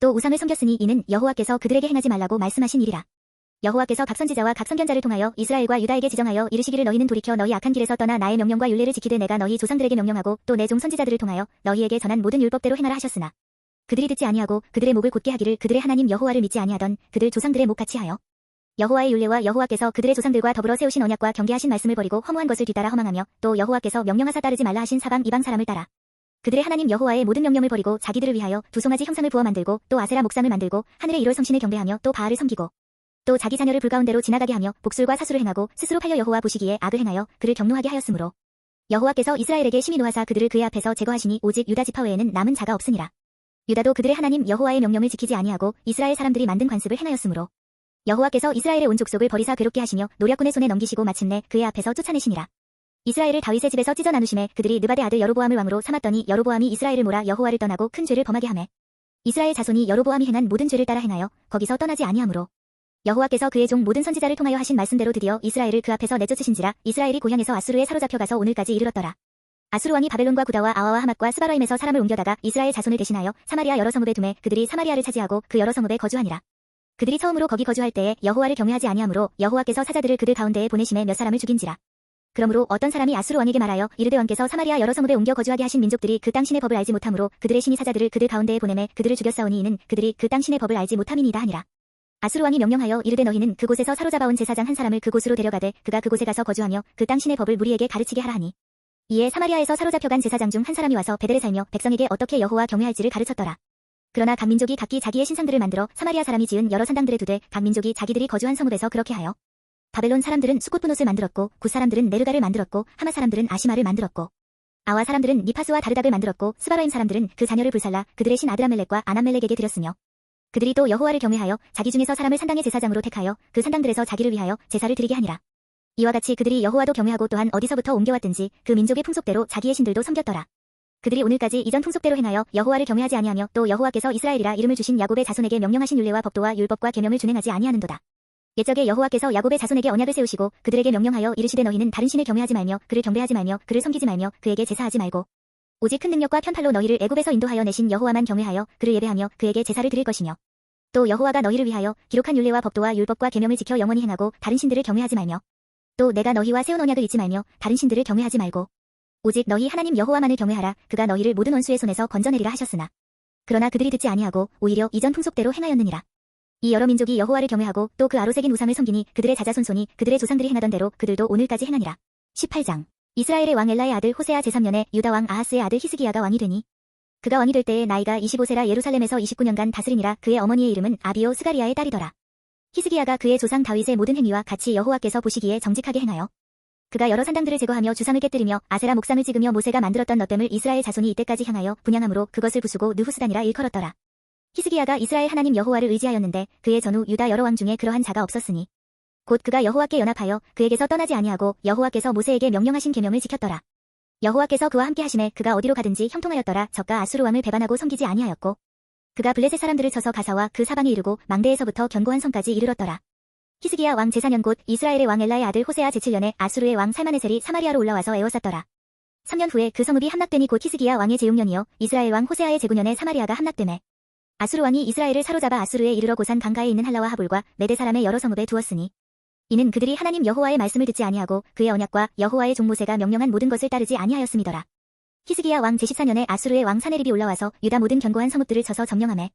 또 우상을 섬겼으니 이는 여호와께서 그들에게 행하지 말라고 말씀하신 일이라. 여호와께서 각 선지자와 각 선견자를 통하여 이스라엘과 유다에게 지정하여 이르시기를 너희는 돌이켜 너희 악한 길에서 떠나 나의 명령과 율례를 지키되 내가 너희 조상들에게 명령하고 또 내 종 선지자들을 통하여 너희에게 전한 모든 율법대로 행하라 하셨으나 그들이 듣지 아니하고 그들의 목을 곧게 하기를 그들의 하나님 여호와를 믿지 아니하던 그들 조상들의 목 같이 하여 여호와의 율례와 여호와께서 그들의 조상들과 더불어 세우신 언약과 경계하신 말씀을 버리고 허무한 것을 뒤따라 허망하며 또 여호와께서 명령하사 따르지 말라 하신 사방 이방 사람을 따라 그들의 하나님 여호와의 모든 명령을 버리고 자기들을 위하여 두 송아지 형상을 부어 만들고 또 아세라 목상을 만들고 하늘의 일월 성신을 경배하며 또 바알을 섬기고 또 자기 자녀를 불가운데로 지나가게 하며 복술과 사수를 행하고 스스로 팔려 여호와 보시기에 악을 행하여 그를 경노하게 하였으므로 여호와께서 이스라엘에게 심히 노하사 그들을 그의 앞에서 제거하시니 오직 유다 지파 외에는 남은 자가 없으니라. 유다도 그들의 하나님 여호와의 명령을 지키지 아니하고 이스라엘 사람들이 만든 관습을 행하였으므로 여호와께서 이스라엘의 온 족속을 버리사 괴롭게 하시며 노략군의 손에 넘기시고 마침내 그의 앞에서 쫓아내시니라. 이스라엘을 다윗의 집에서 찢어 나누심에 그들이 느바데 아들 여로보암을 왕으로 삼았더니 여로보암이 이스라엘을 몰아 여호와를 떠나고 큰 죄를 범하게 하매 이스라엘 자손이 여로보암이 행한 모든 죄를 따라 행하여 거기서 떠나지 아니하므로 여호와께서 그의 종 모든 선지자를 통하여 하신 말씀대로 드디어 이스라엘을 그 앞에서 내쫓으신지라. 이스라엘이 고향에서 아수르에 사로잡혀 가서 오늘까지 이르렀더라. 아수르 왕이 바벨론과 구다와 아와와 하맛과 스바라임에서 사람을 옮겨다가 이스라엘 자손을 대신하여 사마리아 여러 성읍에 두매 그들이 사마리아를 차지하고 그 여러 성읍에 거주하니라. 그들이 처음으로 거기 거주할 때에 여호와를 경외하지 아니하므로 여호와께서 사자들을 그들 가운데에 보내심에 몇 사람을 죽인지라. 그러므로 어떤 사람이 아수르 왕에게 말하여 이르되 왕께서 사마리아 여러 성읍에 옮겨 거주하게 하신 민족들이 그 땅 신의 법을 알지 못하므로 그들의 신이 사자들을 그들 가운데에 보내매 그들을 죽였사오니 이는 그들이 그 땅 신의 법을 알지 못함이니이다 하니라. 아수르 왕이 명령하여 이르되 너희는 그곳에서 사로잡아온 제사장 한 사람을 그곳으로 데려가되 그가 그곳에 가서 거주하며 그 땅 신의 법을 무리에게 가르치게 하라 하니 이에 사마리아에서 사로잡혀간 제사장 중 한 사람이 와서 베델에 살며 백성에게 어떻게 여호와 경외할지를 가르쳤더라. 그러나 각 민족이 각기 자기의 신상들을 만들어 사마리아 사람이 지은 여러 산당들에 두되 각 민족이 자기들이 거주한 성읍에서 그렇게 하여 바벨론 사람들은 수꽃분옷을 만들었고 굿 사람들은 네르가를 만들었고 하마 사람들은 아시마를 만들었고 아와 사람들은 니파스와 다르닥을 만들었고 스바라임 사람들은 그 자녀를 불살라 그들의 신 아드람멜렉과 아남멜렉에게 드렸으며 그들이 또 여호와를 경외하여 자기 중에서 사람을 산당의 제사장으로 택하여 그 산당들에서 자기를 위하여 제사를 드리게 하니라. 이와 같이 그들이 여호와도 경외하고 또한 어디서부터 옮겨왔든지 그 민족의 풍속대로 자기의 신들도 섬겼더라. 그들이 오늘까지 이전 풍속대로 행하여 여호와를 경외하지 아니하며 또 여호와께서 이스라엘이라 이름을 주신 야곱의 자손에게 명령하신 율례와 법도와 율법과 계명을 준행하지 아니하는도다. 옛적에 여호와께서 야곱의 자손에게 언약을 세우시고 그들에게 명령하여 이르시되 너희는 다른 신을 경외하지 말며 그를 경배하지 말며 그를 섬기지 말며 그에게 제사하지 말고 오직 큰 능력과 편팔로 너희를 애굽에서 인도하여 내신 여호와만 경외하여 그를 예배하며 그에게 제사를 드릴 것이며 또 여호와가 너희를 위하여 기록한 율례와 법도와 율법과 계명을 지켜 영원히 행하고 다른 신들을 경외하지 말며 또 내가 너희와 세운 언약을 잊지 말며 다른 신들을 경외하지 말고 오직 너희 하나님 여호와만을 경외하라. 그가 너희를 모든 원수의 손에서 건져내리라 하셨으나 그러나 그들이 듣지 아니하고 오히려 이전 풍속대로 행하였느니라. 이 여러 민족이 여호와를 경외하고 또 그 아로새긴 우상을 섬기니 그들의 자자손손이 그들의 조상들이 행하던 대로 그들도 오늘까지 행하니라. 18장 이스라엘의 왕 엘라의 아들 호세아 제3년에 유다 왕 아하스의 아들 히스기야가 왕이 되니 그가 왕이 될 때에 나이가 25세라 예루살렘에서 29년간 다스리니라. 그의 어머니의 이름은 아비오 스가리아의 딸이더라. 히스기야가 그의 조상 다윗의 모든 행위와 같이 여호와께서 보시기에 정직하게 행하여 그가 여러 산당들을 제거하며 주상을 깨뜨리며 아세라 목상을 찍으며 모세가 만들었던 넛댐을 이스라엘 자손이 이때까지 향하여 분향함으로 그것을 부수고 느후스단이라 일컬었더라. 히스기야가 이스라엘 하나님 여호와를 의지하였는데 그의 전후 유다 여러 왕 중에 그러한 자가 없었으니 곧 그가 여호와께 연합하여 그에게서 떠나지 아니하고 여호와께서 모세에게 명령하신 계명을 지켰더라. 여호와께서 그와 함께 하심에 그가 어디로 가든지 형통하였더라. 저가 아수르 왕을 배반하고 섬기지 아니하였고 그가 블레셋 사람들을 쳐서 가사와 그 사방에 이르고 망대에서부터 견고한 성까지 이르렀더라. 히스기야 왕 제4년 곧 이스라엘의 왕 엘라의 아들 호세아 제7년에 아수르의 왕 살마네셀이 사마리아로 올라와서 에워쌌더라. 3년 후에 그 성읍이 함락되니 곧 히스기야 왕의 제6년이요 이스라엘 왕 호세아의 제9년에 사마리아가 함락되매 아수르 왕이 이스라엘을 사로잡아 아수르에 이르러 고산 강가에 있는 할라와 하볼과 메대 사람의 여러 성읍에 두었으니 이는 그들이 하나님 여호와의 말씀을 듣지 아니하고 그의 언약과 여호와의 종 모세가 명령한 모든 것을 따르지 아니하였음이더라. 히스기야 왕 제14년에 아수르의 왕 사네립이 올라와서 유다 모든 견고한 성읍들을 쳐서 점령하매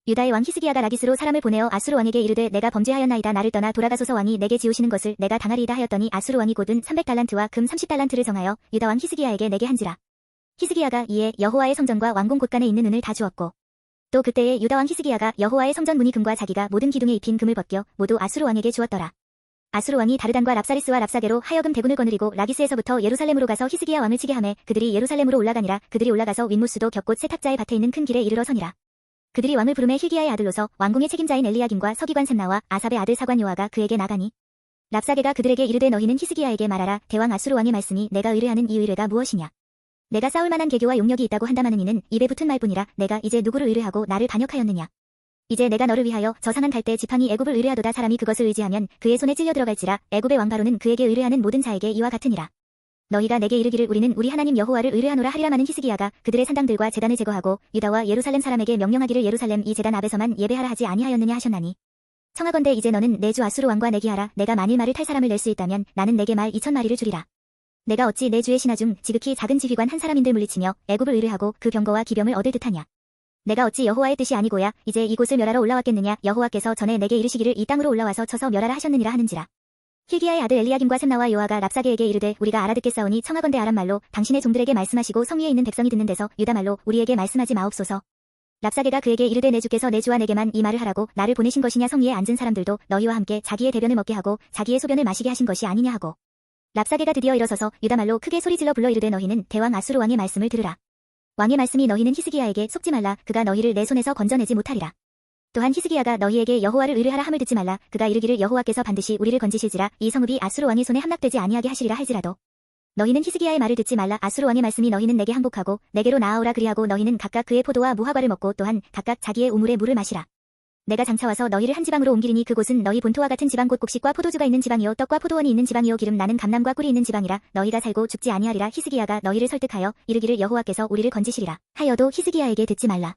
유다의 왕 히스기야가 라기스로 사람을 보내어 아수르 왕에게 이르되 내가 범죄하였나이다. 나를 떠나 돌아가소서. 왕이 내게 지우시는 것을 내가 당하리이다 하였더니 아수르 왕이 곧은 300달란트와 금 30달란트를 정하여 유다 왕 히스기야에게 내게 한지라. 히스기야가 이에 여호와의 성전과 왕궁 곳간에 있는 은을 다 주었고 또 그때에 유다 왕 히스기야가 여호와의 성전 문이 금과 자기가 모든 기둥에 입힌 금을 벗겨 모두 아수르 왕에게 주었더라. 아수르 왕이 다르단과 랍사리스와 랍사게로 하여금 대군을 거느리고 라기스에서부터 예루살렘으로 가서 히스기야 왕을 치게 하매 그들이 예루살렘으로 올라가니라. 그들이 올라가서 윗무스도 겹곧 세탁자의 밭에 있는 큰 길에 이르러 서니라. 그들이 왕을 부르매 힐기야의 아들로서 왕궁의 책임자인 엘리야김과 서기관 셈나와 아삽의 아들 사관 요아가 그에게 나가니 랍사게가 그들에게 이르되 너희는 히스기야에게 말하라. 대왕 아수르 왕의 말씀이 내가 의뢰하는 이 의뢰가 무엇이냐. 내가 싸울 만한 계교와 용력이 있다고 한다마는 이는 입에 붙은 말뿐이라. 내가 이제 누구를 의뢰하고 나를 반역하였느냐. 이제 내가 너를 위하여 저 상한 갈대 지팡이 애굽을 의뢰하도다. 사람이 그것을 의지하면 그의 손에 찔려 들어갈지라. 애굽의 왕 바로는 그에게 의뢰하는 모든 자에게 이와 같으니라. 너희가 내게 이르기를 우리는 우리 하나님 여호와를 의뢰하노라 하리라. 많은 히스기야가 그들의 산당들과 제단을 제거하고 유다와 예루살렘 사람에게 명령하기를 예루살렘 이 제단 앞에서만 예배하라 하지 아니하였느냐 하셨나니 청하건대 이제 너는 내 주 아수르 왕과 내기하라. 내가 만일 말을 탈 사람을 낼 수 있다면 나는 내게 말 2,000마리를 주리라. 내가 어찌 내 주의 신하 중 지극히 작은 지휘관 한 사람인들 물리치며 애굽을 의뢰하고 그 병거와 기병을 얻을 듯하냐. 내가 어찌 여호와의 뜻이 아니고야 이제 이곳을 멸하러 올라왔겠느냐. 여호와께서 전에 내게 이르시기를 이 땅으로 올라와서 쳐서 멸하라 하셨느니라 하는지라. hil기야의 아들 엘리야김과 셈나와 요아가 랍사게에게 이르되 우리가 알아듣겠사오니 청하건대 아람 말로 당신의 종들에게 말씀하시고 성 위에 있는 백성이 듣는 데서 유다 말로 우리에게 말씀하지 마옵소서. 랍사게가 그에게 이르되 내 주께서 내 주와 내게만 이 말을 하라고 나를 보내신 것이냐. 성 위에 앉은 사람들도 너희와 함께 자기의 대변을 먹게 하고 자기의 소변을 마시게 하신 것이 아니냐 하고 랍사게가 드디어 일어서서 유다 말로 크게 소리질러 불러 이르되 너희는 대왕 아수르 왕의 말씀을 들으라. 왕의 말씀이 너희는 히스기야에게 속지 말라. 그가 너희를 내 손에서 건져내지 못하리라. 또한 히스기야가 너희에게 여호와를 의뢰하라 함을 듣지 말라. 그가 이르기를 여호와께서 반드시 우리를 건지실지라 이 성읍이 아수르 왕의 손에 함락되지 아니하게 하시리라 할지라도 너희는 히스기야의 말을 듣지 말라. 아수르 왕의 말씀이 너희는 내게 항복하고 내게로 나아오라. 그리하고 너희는 각각 그의 포도와 무화과를 먹고 또한 각각 자기의 우물에 물을 마시라. 내가 장차와서 너희를 한 지방으로 옮기리니 그곳은 너희 본토와 같은 지방 곧 곡식과 포도주가 있는 지방이요 떡과 포도원이 있는 지방이요 기름 나는 감람과 꿀이 있는 지방이라. 너희가 살고 죽지 아니하리라. 히스기야가 너희를 설득하여 이르기를 여호와께서 우리를 건지시리라 하여도 히스기야에게 듣지 말라.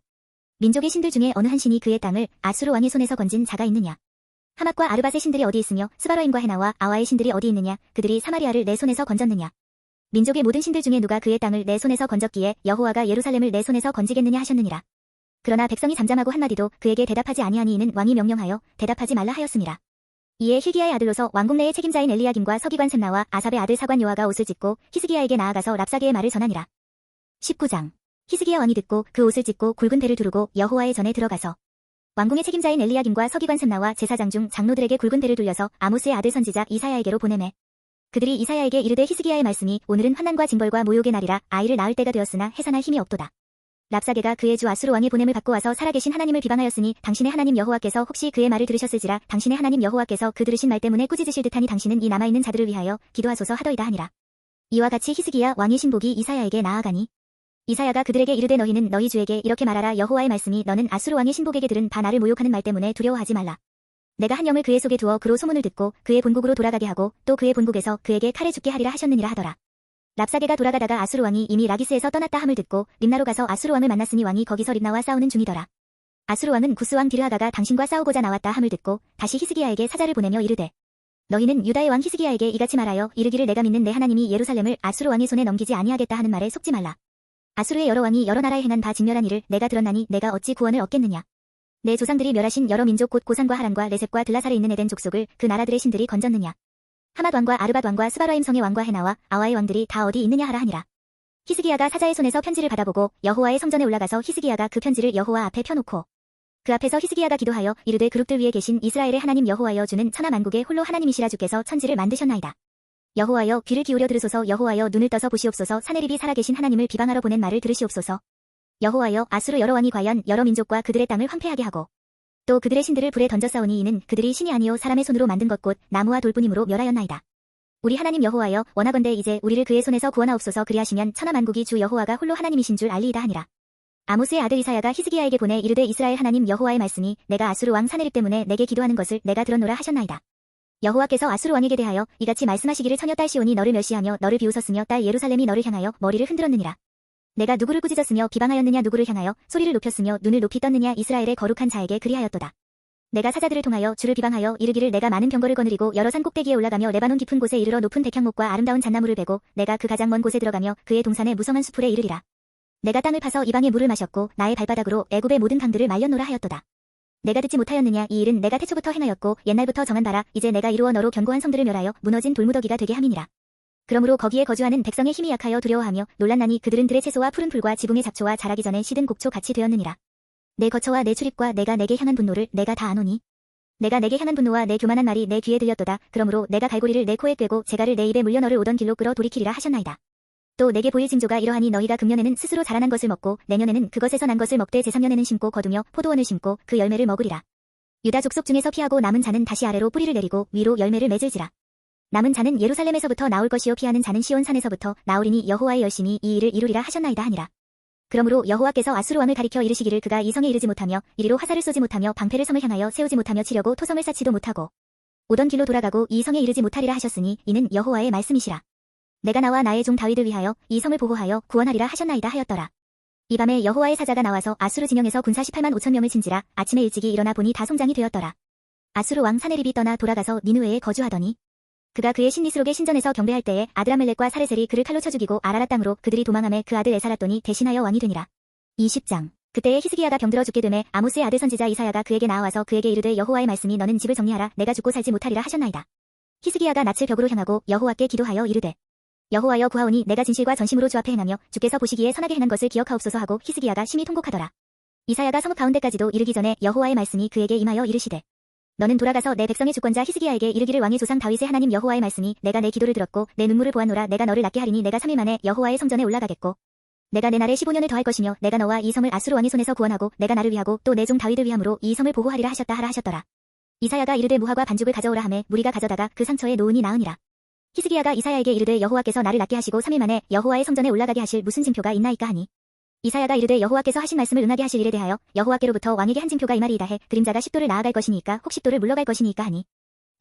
민족의 신들 중에 어느 한 신이 그의 땅을 아수르 왕의 손에서 건진 자가 있느냐. 하맛과 아르밧의 신들이 어디 있으며 스바라임과 헤나와 아와의 신들이 어디 있느냐. 그들이 사마리아를 내 손에서 건졌느냐. 민족의 모든 신들 중에 누가 그의 땅을 내 손에서 건졌기에 여호와가 예루살렘을 내 손에서 건지겠느냐 하셨느니라. 그러나 백성이 잠잠하고 한마디도 그에게 대답하지 아니하니 이는 왕이 명령하여 대답하지 말라 하였습니다. 이에 hil기야의 아들로서 왕궁 내의 책임자인 엘리야김과 서기관 셈나와 아삽의 아들 사관 요아가 옷을 찢고 히스기야에게 나아가서 랍사게의 말을 전하니라. 19장 히스기야 왕이 듣고 그 옷을 찢고 굵은 배를 두르고 여호와의 전에 들어가서 왕궁의 책임자인 엘리야김과 서기관 셈나와 제사장 중 장로들에게 굵은 배를 돌려서 아모스의 아들 선지자 이사야에게로 보내매 그들이 이사야에게 이르되 히스기야의 말씀이 오늘은 환난과 징벌과 모욕의 날이라 아이를 낳을 때가 되었으나 해산할 힘이 없도다. 랍사게가 그의 주 아수르 왕의 보냄을 받고 와서 살아계신 하나님을 비방하였으니 당신의 하나님 여호와께서 혹시 그의 말을 들으셨을지라. 당신의 하나님 여호와께서 그 들으신 말 때문에 꾸짖으실 듯하니 당신은 이 남아있는 자들을 위하여 기도하소서 하더이다 하니라. 이와 같이 히스기야 왕의 신복이 이사야에게 나아가니 이사야가 그들에게 이르되 너희는 너희 주에게 이렇게 말하라. 여호와의 말씀이 너는 아수르 왕의 신복에게 들은 바 나를 모욕하는 말 때문에 두려워하지 말라. 내가 한 영을 그의 속에 두어 그로 소문을 듣고 그의 본국으로 돌아가게 하고 또 그의 본국에서 그에게 칼에 죽게 하리라 하셨느니라 하더라. 랍사게가 돌아가다가 아수르 왕이 이미 라기스에서 떠났다 함을 듣고 림나로 가서 아수르 왕을 만났으니 왕이 거기서 림나와 싸우는 중이더라. 아수르 왕은 구스 왕 디르하가가 당신과 싸우고자 나왔다 함을 듣고 다시 히스기야에게 사자를 보내며 이르되 너희는 유다의 왕 히스기야에게 이같이 말하여 이르기를 내가 믿는 내 하나님이 예루살렘을 아수르 왕의 손에 넘기지 아니하겠다 하는 말에 속지 말라. 아수르의 여러 왕이 여러 나라에 행한 바 진멸한 일을 내가 들었나니 내가 어찌 구원을 얻겠느냐. 내 조상들이 멸하신 여러 민족 곧 고산과 하란과 레셉과 들라살에 있는 에덴 족속을 그 나라들의 신들이 건졌느냐. 하맛 왕과 아르밧 왕과 스바라임 성의 왕과 헤나와 아와의 왕들이 다 어디 있느냐 하라 하니라. 히스기야가 사자의 손에서 편지를 받아보고 여호와의 성전에 올라가서 히스기야가 그 편지를 여호와 앞에 펴놓고 그 앞에서 히스기야가 기도하여 이르되 그룹들 위에 계신 이스라엘의 하나님 여호와여 주는 천하 만국의 홀로 하나님이시라. 주께서 천지를 만드셨나이다. 여호와여 귀를 기울여 들으소서. 여호와여 눈을 떠서 보시옵소서. 사내립이 살아계신 하나님을 비방하러 보낸 말을 들으시옵소서. 여호와여 아수르 여러 왕이 과연 여러 민족과 그들의 땅을 황폐하게 하고 또 그들의 신들을 불에 던져 싸우니 이는 그들이 신이 아니요 사람의 손으로 만든 것 곧 나무와 돌뿐이므로 멸하였나이다. 우리 하나님 여호와여 원하건대 이제 우리를 그의 손에서 구원하옵소서. 그리하시면 천하 만국이 주 여호와가 홀로 하나님이신 줄 알리이다 하니라. 아모스의 아들 이사야가 히스기야에게 보내 이르되 이스라엘 하나님 여호와의 말씀이 내가 아수르 왕 사네립 때문에 내게 기도하는 것을 내가 들었노라 하셨나이다. 여호와께서 아수르 왕에게 대하여 이같이 말씀하시기를 처녀 딸 시온이 너를 멸시하며 너를 비웃었으며 딸 예루살렘이 너를 향하여 머리를 흔들었느니라. 내가 누구를 꾸짖었으며 비방하였느냐. 누구를 향하여 소리를 높였으며 눈을 높이 떴느냐. 이스라엘의 거룩한 자에게 그리하였도다. 내가 사자들을 통하여 주를 비방하여 이르기를 내가 많은 병거를 거느리고 여러 산 꼭대기에 올라가며 레바논 깊은 곳에 이르러 높은 백향목과 아름다운 잣나무를 베고 내가 그 가장 먼 곳에 들어가며 그의 동산의 무성한 수풀에 이르리라. 내가 땅을 파서 이방의 물을 마셨고 나의 발바닥으로 애굽의 모든 강들을 말렸노라 하였도다. 내가 듣지 못하였느냐. 이 일은 내가 태초부터 행하였고 옛날부터 정한 바라. 이제 내가 이루어 너로 견고한 성들을 멸하여 무너진 돌무더기가 되게 함이니라. 그러므로 거기에 거주하는 백성의 힘이 약하여 두려워하며 놀랐나니 그들은 들의 채소와 푸른 풀과 지붕의 잡초와 자라기 전에 시든 곡초 같이 되었느니라. 내 거처와 내 출입과 내가 내게 향한 분노를 내가 다 아노니 내가 내게 향한 분노와 내 교만한 말이 내 귀에 들렸도다. 그러므로 내가 갈고리를 내 코에 꿰고 재갈을 내 입에 물려 너를 오던 길로 끌어 돌이키리라 하셨나이다. 또 내게 보일 징조가 이러하니 너희가 금년에는 스스로 자라난 것을 먹고 내년에는 그것에서 난 것을 먹되 제3년에는 심고 거두며 포도원을 심고 그 열매를 먹으리라. 유다 족속 중에서 피하고 남은 자는 다시 아래로 뿌리를 내리고 위로 열매를 맺을지라. 남은 자는 예루살렘에서부터 나올 것이요 피하는 자는 시온 산에서부터 나오리니 여호와의 열심히 이 일을 이루리라 하셨나이다 하니라. 그러므로 여호와께서 아수르 왕을 가리켜 이르시기를 그가 이 성에 이르지 못하며 이리로 화살을 쏘지 못하며 방패를 성을 향하여 세우지 못하며 치려고 토성을 쌓지도 못하고 오던 길로 돌아가고 이 성에 이르지 못하리라 하셨으니 이는 여호와의 말씀이시라. 내가 나와 나의 종 다윗을 위하여 이 성을 보호하여 구원하리라 하셨나이다 하였더라. 이 밤에 여호와의 사자가 나와서 아수르 진영에서 군사 18만 5천 명을 친지라 아침에 일찍이 일어나 보니 다 송장이 되었더라. 아수르 왕 사네립이 떠나 돌아가서 니느웨에 거주하더니 그가 그의 신니스록의 신전에서 경배할 때에 아드라멜렉과 사레셀이 그를 칼로 쳐 죽이고 아라라 땅으로 그들이 도망하매 그 아들 에살았더니 대신하여 왕이 되니라. 20장. 그때에 히스기야가 병들어 죽게 되매 아모스의 아들 선지자 이사야가 그에게 나와서 그에게 이르되 여호와의 말씀이 너는 집을 정리하라 내가 죽고 살지 못하리라 하셨나이다. 히스기야가 낯을 벽으로 향하고 여호와께 기도하여 이르되 여호와여 구하오니 내가 진실과 전심으로 주 앞에 행하며 주께서 보시기에 선하게 행한 것을 기억하옵소서 하고 히스기야가 심히 통곡하더라. 이사야가 성읍 가운데까지도 이르기 전에 여호와의 말씀이 그에게 임하여 이르시되 너는 돌아가서 내 백성의 주권자 히스기야에게 이르기를 왕의 조상 다윗의 하나님 여호와의 말씀이 내가 내 기도를 들었고 내 눈물을 보았노라 내가 너를 낫게 하리니 내가 3일 만에 여호와의 성전에 올라가겠고 내가 내 날에 15년을 더할 것이며 내가 너와 이 성을 아수르 왕의 손에서 구원하고 내가 나를 위하고 또 내 종 다윗을 위함으로 이 성을 보호하리라 하셨다 하라 하셨더라. 이사야가 이르되 무화과 반죽을 가져오라 하매 무리가 가져다가 그 상처에 놓으니 나으니라. 히스기야가 이사야에게 이르되 여호와께서 나를 낫게 하시고 3일 만에 여호와의 성전에 올라가게 하실 무슨 징표가 있나이까 하니 이사야가 이르되 여호와께서 하신 말씀을 응하게 하실 일에 대하여 여호와께로부터 왕에게 한 징표가 이말이이다 해 그림자가 10도를 나아갈 것이니까 혹 10도를 물러갈 것이니까 하니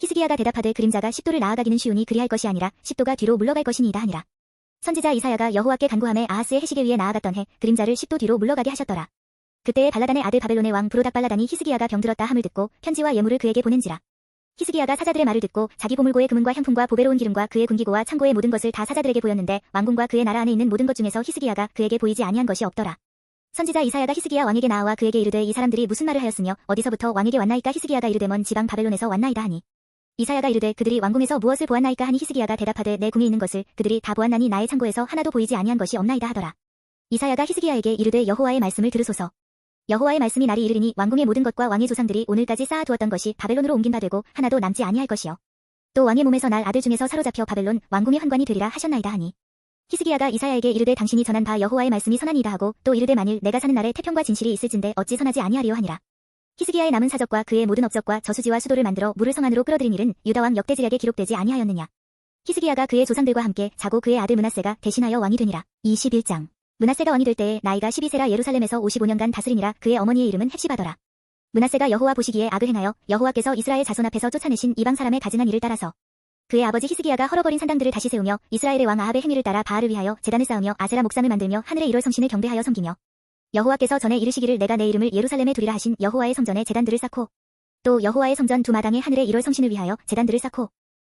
히스기야가 대답하되 그림자가 10도를 나아가기는 쉬우니 그리할 것이 아니라 10도가 뒤로 물러갈 것이니이다 하니라. 선지자 이사야가 여호와께 간구하매 아하스의 해시계 위에 나아갔던 해 그림자를 10도 뒤로 물러가게 하셨더라. 그때에 발라단의 아들 바벨론의 왕 브로닥 발라단이 히스기야가 병들었다 함을 듣고 편지와 예물을 그에게 보낸지라. 히스기야가 사자들의 말을 듣고 자기 보물고의 금은과 향품과 보배로운 기름과 그의 군기고와 창고의 모든 것을 다 사자들에게 보였는데 왕궁과 그의 나라 안에 있는 모든 것 중에서 히스기야가 그에게 보이지 아니한 것이 없더라. 선지자 이사야가 히스기야 왕에게 나와 그에게 이르되 이 사람들이 무슨 말을 하였으며 어디서부터 왕에게 왔나이까 히스기야가 이르되 먼 지방 바벨론에서 왔나이다 하니 이사야가 이르되 그들이 왕궁에서 무엇을 보았나이까 하니 히스기야가 대답하되 내 궁에 있는 것을 그들이 다 보았나니 나의 창고에서 하나도 보이지 아니한 것이 없나이다 하더라. 이사야가 히스기야에게 이르되 여호와의 말씀을 들으소서. 여호와의 말씀이 날이 이르리니 왕궁의 모든 것과 왕의 조상들이 오늘까지 쌓아두었던 것이 바벨론으로 옮긴 바 되고 하나도 남지 아니할 것이요. 또 왕의 몸에서 날 아들 중에서 사로잡혀 바벨론 왕궁의 환관이 되리라 하셨나이다 하니 히스기야가 이사야에게 이르되 당신이 전한 바 여호와의 말씀이 선하니이다 하고 또 이르되 만일 내가 사는 날에 태평과 진실이 있을진데 어찌 선하지 아니하리요 하니라. 히스기야의 남은 사적과 그의 모든 업적과 저수지와 수도를 만들어 물을 성 안으로 끌어들인 일은 유다왕 역대지략에 기록되지 아니하였느냐. 히스기야가 그의 조상들과 함께 자고 그의 아들 므낫세가 대신하여 왕이 되니라. 21장. 므낫세가 왕이 될 때에 나이가 12세라 예루살렘에서 55년간 다스리니라. 그의 어머니의 이름은 헵시바더라. 므낫세가 여호와 보시기에 악을 행하여 여호와께서 이스라엘 자손 앞에서 쫓아내신 이방 사람의 가증한 일을 따라서 그의 아버지 히스기야가 헐어버린 산당들을 다시 세우며 이스라엘의 왕 아합의 행위를 따라 바알을 위하여 제단을 쌓으며 아세라 목상을 만들며 하늘의 일월 성신을 경배하여 섬기며 여호와께서 전에 이르시기를 내가 내 이름을 예루살렘에 두리라 하신 여호와의 성전에 제단들을 쌓고 또 여호와의 성전 두 마당에 하늘의 일월 성신을 위하여 제단들을 쌓고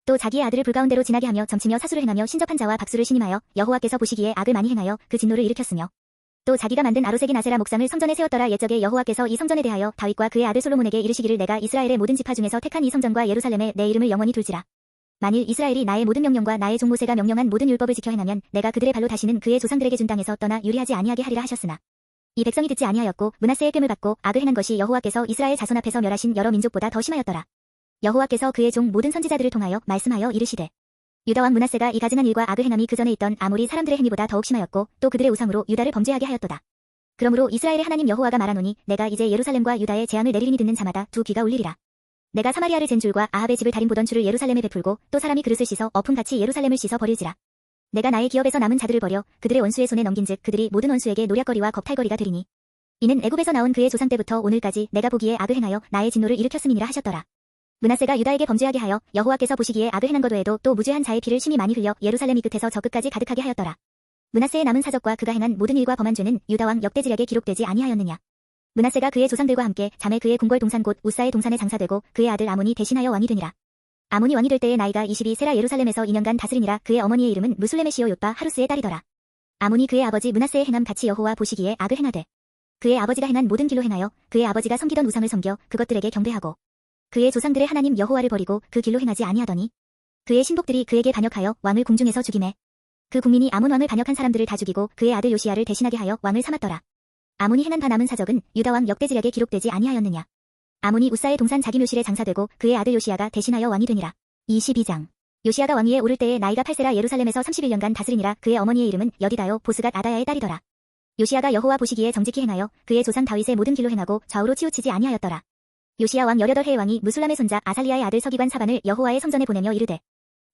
또 자기의 아들을 불가운데로 지나게 하며 점치며 사수를 행하며 신접한 자와 박수를 신임하여 여호와께서 보시기에 악을 많이 행하여 그 진노를 일으켰으며 또 자기가 만든 아로색인 아세라 목상을 성전에 세웠더라. 옛적에 여호와께서 이 성전에 대하여 다윗과 그의 아들 솔로몬에게 이르시기를 내가 이스라엘의 모든 지파 중에서 택한 이 성전과 예루살렘에 내 이름을 영원히 둘지라. 만일 이스라엘이 나의 모든 명령과 나의 종 모세가 명령한 모든 율법을 지켜 행하면 내가 그들의 발로 다시는 그의 조상들에게 준 땅에서 떠나 유리하지 아니하게 하리라 하셨으나 이 백성이 듣지 아니하였고 므낫세의 꾀을 받고 악을 행한 것이 여호와께서 이스라엘 자손 앞에서 멸하신 여러 민족보다 더 심하였더라. 여호와께서 그의 종 모든 선지자들을 통하여 말씀하여 이르시되 유다 왕 므낫세가 이 가증한 일과 악을 행함이 그 전에 있던 아모리 사람들의 행위보다 더욱 심하였고 또 그들의 우상으로 유다를 범죄하게 하였도다. 그러므로 이스라엘의 하나님 여호와가 말하노니 내가 이제 예루살렘과 유다에 재앙을 내리리니 듣는 자마다 두 귀가 울리리라. 내가 사마리아를 잰 줄과 아합의 집을 달인 보던 줄을 예루살렘에 베풀고 또 사람이 그릇을 씻어 엎음같이 예루살렘을 씻어 버릴지라. 내가 나의 기업에서 남은 자들을 버려 그들의 원수의 손에 넘긴즉 그들이 모든 원수에게 노략거리와 겁탈거리가 되리니 이는 애굽에서 나온 그의 조상 때부터 오늘까지 내가 보기에 악을 행하여 나의 진노를 일으켰음이니라 하셨더라. 므낫세가 유다에게 범죄하게 하여 여호와께서 보시기에 악을 행한 것 외에도 또 무죄한 자의 피를 심히 많이 흘려 예루살렘 이 끝에서 저 끝까지 가득하게 하였더라. 므낫세의 남은 사적과 그가 행한 모든 일과 범한 죄는 유다 왕 역대지략에 기록되지 아니하였느냐. 므낫세가 그의 조상들과 함께 잠에 그의 궁궐 동산 곧 우사의 동산에 장사되고 그의 아들 아몬이 대신하여 왕이 되니라. 아몬이 왕이 될 때의 나이가 22세라 예루살렘에서 2년간 다스리니라. 그의 어머니의 이름은 무술레메 시오 옅바 하루스의 딸이더라. 아몬이 그의 아버지 므낫세의 행함 같이 여호와 보시기에 악을 행하되 그의 아버지가 행한 모든 길로 행하여 그의 아버지가 섬기던 우상을 섬겨 그것들에게 경배하고 그의 조상들의 하나님 여호와를 버리고 그 길로 행하지 아니하더니 그의 신복들이 그에게 반역하여 왕을 궁중에서 죽이매 그 국민이 아몬 왕을 반역한 사람들을 다 죽이고 그의 아들 요시야를 대신하게 하여 왕을 삼았더라. 아몬이 행한 바 남은 사적은 유다 왕 역대지략에 기록되지 아니하였느냐. 아몬이 우사의 동산 자기 묘실에 장사되고 그의 아들 요시야가 대신하여 왕이 되니라. 22장. 요시야가 왕위에 오를 때에 나이가 8세라 예루살렘에서 31년간 다스리니라. 그의 어머니의 이름은 여디다요 보스갓 아다야의 딸이더라. 요시야가 여호와 보시기에 정직히 행하여 그의 조상 다윗의 모든 길로 행하고 좌우로 치우치지 아니하였더라. 요시야 왕 18해의 왕이 무술람의 손자 아살리아의 아들 서기관 사반을 여호와의 성전에 보내며 이르되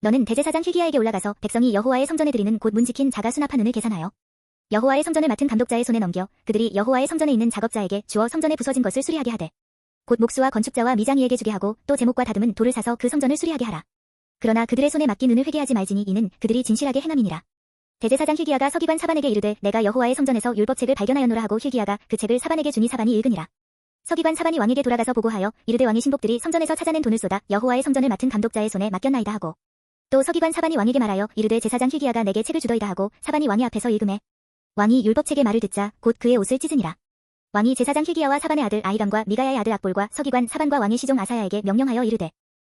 너는 대제사장 hil기야에게 올라가서 백성이 여호와의 성전에 드리는 곧 문 지킨 자가 수납한 은을 계산하여 여호와의 성전을 맡은 감독자의 손에 넘겨 그들이 여호와의 성전에 있는 작업자에게 주어 성전에 부서진 것을 수리하게 하되 곧 목수와 건축자와 미장이에게 주게 하고 또 제목과 다듬은 돌을 사서 그 성전을 수리하게 하라. 그러나 그들의 손에 맡긴 은을 회개하지 말지니 이는 그들이 진실하게 행함이니라. 대제사장 힐기야가 서기관 사반에게 이르되 내가 여호와의 성전에서 율법책을 발견하였노라 하고 힐기야가 그 책을 사반에게 주니 사반이 읽으니라. 서기관 사반이 왕에게 돌아가서 보고하여 이르되 왕의 신복들이 성전에서 찾아낸 돈을 쏟아 여호와의 성전을 맡은 감독자의 손에 맡겼나이다 하고 또 서기관 사반이 왕에게 말하여 이르되 제사장 힐기야가 내게 책을 주더이다 하고 사반이 왕의 앞에서 읽음에 왕이 율법책의 말을 듣자 곧 그의 옷을 찢으니라. 왕이 제사장 힐기야와 사반의 아들 아히감과 미가야의 아들 악볼과 서기관 사반과 왕의 시종 아사야에게 명령하여 이르되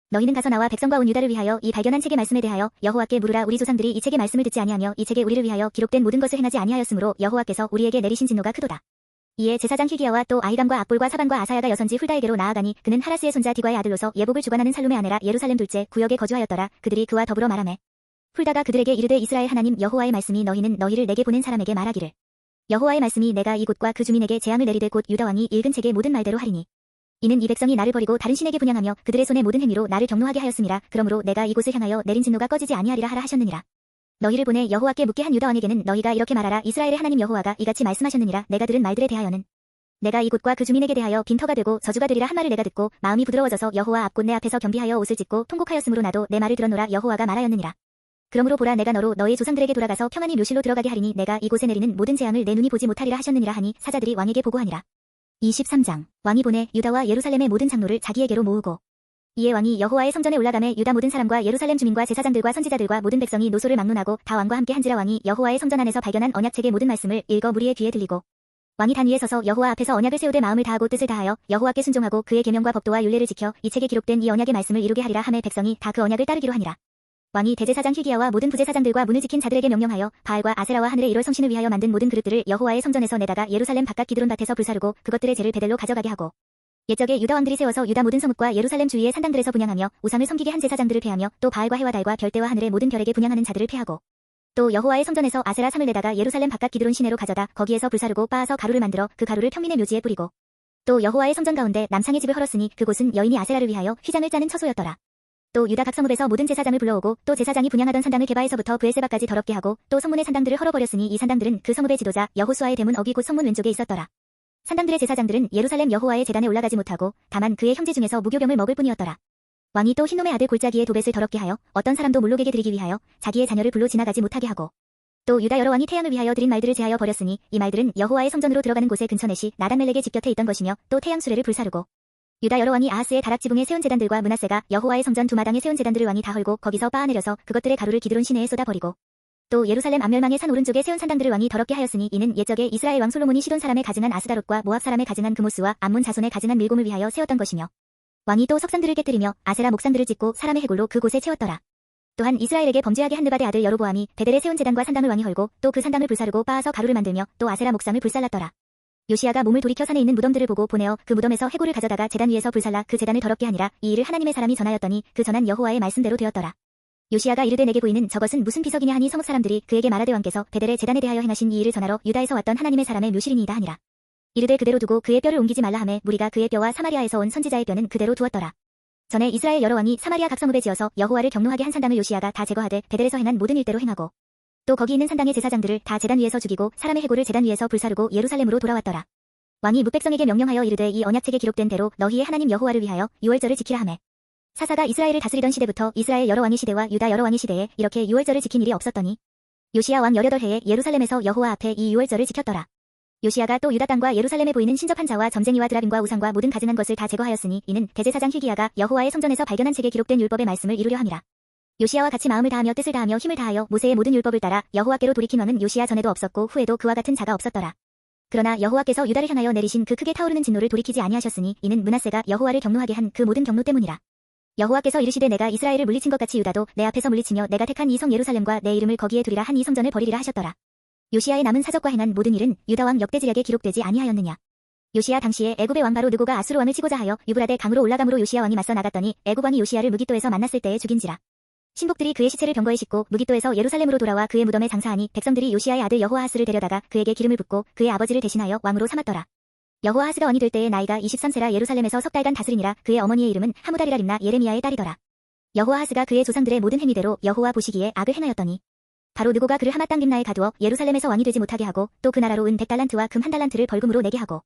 너희는 가서 나와 백성과 온 유다를 위하여 이 발견한 책의 말씀에 대하여 여호와께 물으라. 우리 조상들이 이 책의 말씀을 듣지 아니하며 이 책에 우리를 위하여 기록된 모든 것을 행하지 아니하였으므로 여호와께서 우리에게 내리신 진노가 크도다. 이에 제사장 힐기야와 또 아히감과 악볼과 사반과 아사야가 여선지 훌다에게로 나아가니 그는 하라스의 손자 디과의 아들로서 예복을 주관하는 살룸의 아내라 예루살렘 둘째 구역에 거주하였더라. 그들이 그와 더불어 말하매 훌다가 그들에게 이르되 이스라엘 하나님 여호와의 말씀이 너희는 너희를 내게 보낸 사람에게 말하기를 여호와의 말씀이 내가 이곳과 그 주민에게 재앙을 내리되 곧 유다 왕이 읽은 책의 모든 말대로 하리니 이는 이 백성이 나를 버리고 다른 신에게 분향하며 그들의 손의 모든 행위로 나를 경노하게 하였음이라. 그러므로 내가 이곳을 향하여 내린 진노가 꺼지지 아니하리라 하라 하셨느니라. 너희를 보내 여호와께 묻게 한 유다 왕에게는 너희가 이렇게 말하라. 이스라엘의 하나님 여호와가 이같이 말씀하셨느니라. 내가 들은 말들에 대하여는 내가 이곳과 그 주민에게 대하여 빈터가 되고 저주가 되리라 한 말을 내가 듣고 마음이 부드러워져서 여호와 앞 곧 내 앞에서 겸비하여 옷을 찢고 통곡하였으므로 나도 내 말을 들었노라. 여호와가 말하였느니라. 그러므로 보라 내가 너로 너의 조상들에게 돌아가서 평안히 묘실로 들어가게 하리니 내가 이곳에 내리는 모든 재앙을 내 눈이 보지 못하리라 하셨느니라 하니 사자들이 왕에게 보고하니라. 23장 왕이 보내 유다와 예루살렘의 모든 장로를 자기에게로 모으고 이에 왕이 여호와의 성전에 올라가매 유다 모든 사람과 예루살렘 주민과 제사장들과 선지자들과 모든 백성이 노소를 막론하고 다 왕과 함께 한지라. 왕이 여호와의 성전 안에서 발견한 언약책의 모든 말씀을 읽어 무리의 귀에 들리고 왕이 단 위에 서서 여호와 앞에서 언약을 세우되 마음을 다하고 뜻을 다하여 여호와께 순종하고 그의 계명과 법도와 율례를 지켜 이 책에 기록된 이 언약의 말씀을 이루게 하리라 하매 백성이 다 그 언약을 따르기로 하니라. 왕이 대제사장 힐기야와 모든 부제사장들과 문을 지킨 자들에게 명령하여 바알과 아세라와 하늘의 일월 성신을 위하여 만든 모든 그릇들을 여호와의 성전에서 내다가 예루살렘 바깥 기드론 밭에서 불사르고 그것들의 재를 베델로 가져가게 하고 옛적에 유다 왕들이 세워서 유다 모든 성읍과 예루살렘 주위의 산당들에서 분향하며 우상을 섬기게 한 제사장들을 폐하며 또 바알과 해와 달과 별대와 하늘의 모든 별에게 분향하는 자들을 폐하고 또 여호와의 성전에서 아세라 삼을 내다가 예루살렘 바깥 기드론 시내로 가져다 거기에서 불사르고 빻아서 가루를 만들어 그 가루를 평민의 묘지에 뿌리고 또 여호와의 성전 가운데 남상의 집을 헐었으니 그곳은 여인이 아세라를 위하여 휘장을 짜는 처소였더라. 또 유다 각 성읍에서 모든 제사장을 불러오고 또 제사장이 분향하던 산당을 게바에서부터 브에세바까지 더럽게 하고 또 성문의 산당들을 헐어버렸으니 이 산당들은 그 성읍의 지도자 여호수아의 대문 어귀 곧 성문 왼쪽에 있었더라. 산당들의 제사장들은 예루살렘 여호와의 제단에 올라가지 못하고 다만 그의 형제 중에서 무교병을 먹을 뿐이었더라. 왕이 또 흰놈의 아들 골짜기에 도벳을 더럽게 하여 어떤 사람도 몰록에게 드리기 위하여 자기의 자녀를 불로 지나가지 못하게 하고 또 유다 여러 왕이 태양을 위하여 드린 말들을 제하여 버렸으니 이 말들은 여호와의 성전으로 들어가는 곳의 근처 넷이 나단멜렉의 집 곁에 있던 것이며 또 태양 수레를 불사르고 유다 여러 왕이 아하스의 다락 지붕에 세운 제단들과 므낫세가 여호와의 성전 두 마당에 세운 제단들을 왕이 다 헐고 거기서 빻아내려서 그것들의 가루를 기드론 시내에 쏟아버리고 또 예루살렘 앞멸망의 산 오른쪽에 세운 산당들을 왕이 더럽게 하였으니 이는 옛적에 이스라엘 왕 솔로몬이 시돈 사람의 가증한 아스다롯과 모압 사람의 가증한 그모스와 암몬 자손의 가증한 밀곰을 위하여 세웠던 것이며 왕이 또 석산들을 깨뜨리며 아세라 목산들을 찍고 사람의 해골로 그곳에 채웠더라. 또한 이스라엘에게 범죄하게 한 느바데 아들 여로보암이 베델에 세운 제단과 산당을 왕이 헐고 또 그 산당을 불사르고 빻아서 가루를 만들며 또 아세라 목상을 불살랐더라. 요시야가 몸을 돌이켜 산에 있는 무덤들을 보고 보내어 그 무덤에서 해골을 가져다가 제단 위에서 불살라 그 제단을 더럽게 하니라. 이 일을 하나님의 사람이 전하였더니 그 전한 여호와의 말씀대로 되었더라. 요시야가 이르되 내게 보이는 저것은 무슨 비석이냐 하니 성읍 사람들이 그에게 말하되 왕께서 베델의 제단에 대하여 행하신 이 일을 전하러 유다에서 왔던 하나님의 사람의 묘실이니이다 하니라. 이르되 그대로 두고 그의 뼈를 옮기지 말라 하매 무리가 그의 뼈와 사마리아에서 온 선지자의 뼈는 그대로 두었더라. 전에 이스라엘 여러 왕이 사마리아 각 성읍에 지어서 여호와를 경노하게 한 산당을 요시야가 다 제거하되 베델에서 행한 모든 일대로 행하고 또 거기 있는 산당의 제사장들을 다 제단 위에서 죽이고 사람의 해골을 제단 위에서 불사르고 예루살렘으로 돌아왔더라. 왕이 뭇백성에게 명령하여 이르되 이 언약책에 기록된 대로 너희의 하나님 여호와를 위하여 유월절을 지키라 하매 사사가 이스라엘을 다스리던 시대부터 이스라엘 여러 왕의 시대와 유다 여러 왕의 시대에 이렇게 유월절을 지킨 일이 없었더니 요시야 왕 18해에 예루살렘에서 여호와 앞에 이 유월절을 지켰더라. 요시야가 또 유다 땅과 예루살렘에 보이는 신접한 자와 점쟁이와 드라빔과 우상과 모든 가증한 것을 다 제거하였으니 이는 대제사장 힐기야가 여호와의 성전에서 발견한 책에 기록된 율법의 말씀을 이루려 함이라. 요시야와 같이 마음을 다하며 뜻을 다하며 힘을 다하여 모세의 모든 율법을 따라 여호와께로 돌이킨 원은 요시야 전에도 없었고 후에도 그와 같은 자가 없었더라. 그러나 여호와께서 유다를 향하여 내리신 그 크게 타오르는 진노를 돌이키지 아니하셨으니 이는 므낫세가 여호와를 경노하게 한 그 모든 경노 때문이라. 여호와께서 이르시되 내가 이스라엘을 물리친 것 같이 유다도 내 앞에서 물리치며 내가 택한 이 성 예루살렘과 내 이름을 거기에 두리라 한 이 성전을 버리리라 하셨더라. 요시야의 남은 사적과 행한 모든 일은 유다 왕 역대지략에 기록되지 아니하였느냐. 요시야 당시에 애굽의 왕 바로 느고가 아수르 왕을 치고자 하여 유브라데 강으로 올라감으로 요시야 왕이 맞서 나갔더니 애굽 왕이 요시야를 무깃도에서 만났을 때에 죽인지라. 신복들이 그의 시체를 병거에 싣고 무깃도에서 예루살렘으로 돌아와 그의 무덤에 장사하니 백성들이 요시야의 아들 여호아하스를 데려다가 그에게 기름을 붓고 그의 아버지를 대신하여 왕으로 삼았더라. 여호아하스가 왕이 될 때에 나이가 23세라 예루살렘에서 석 달간 다스리니라. 그의 어머니의 이름은 하무달이라 림나 예레미야의 딸이더라. 여호아하스가 그의 조상들의 모든 행위대로 여호와 보시기에 악을 행하였더니 바로 느고가 그를 하맛 땅 림나에 가두어 예루살렘에서 왕이 되지 못하게 하고 또 그 나라로 은 100달란트와 금 1달란트를 벌금으로 내게 하고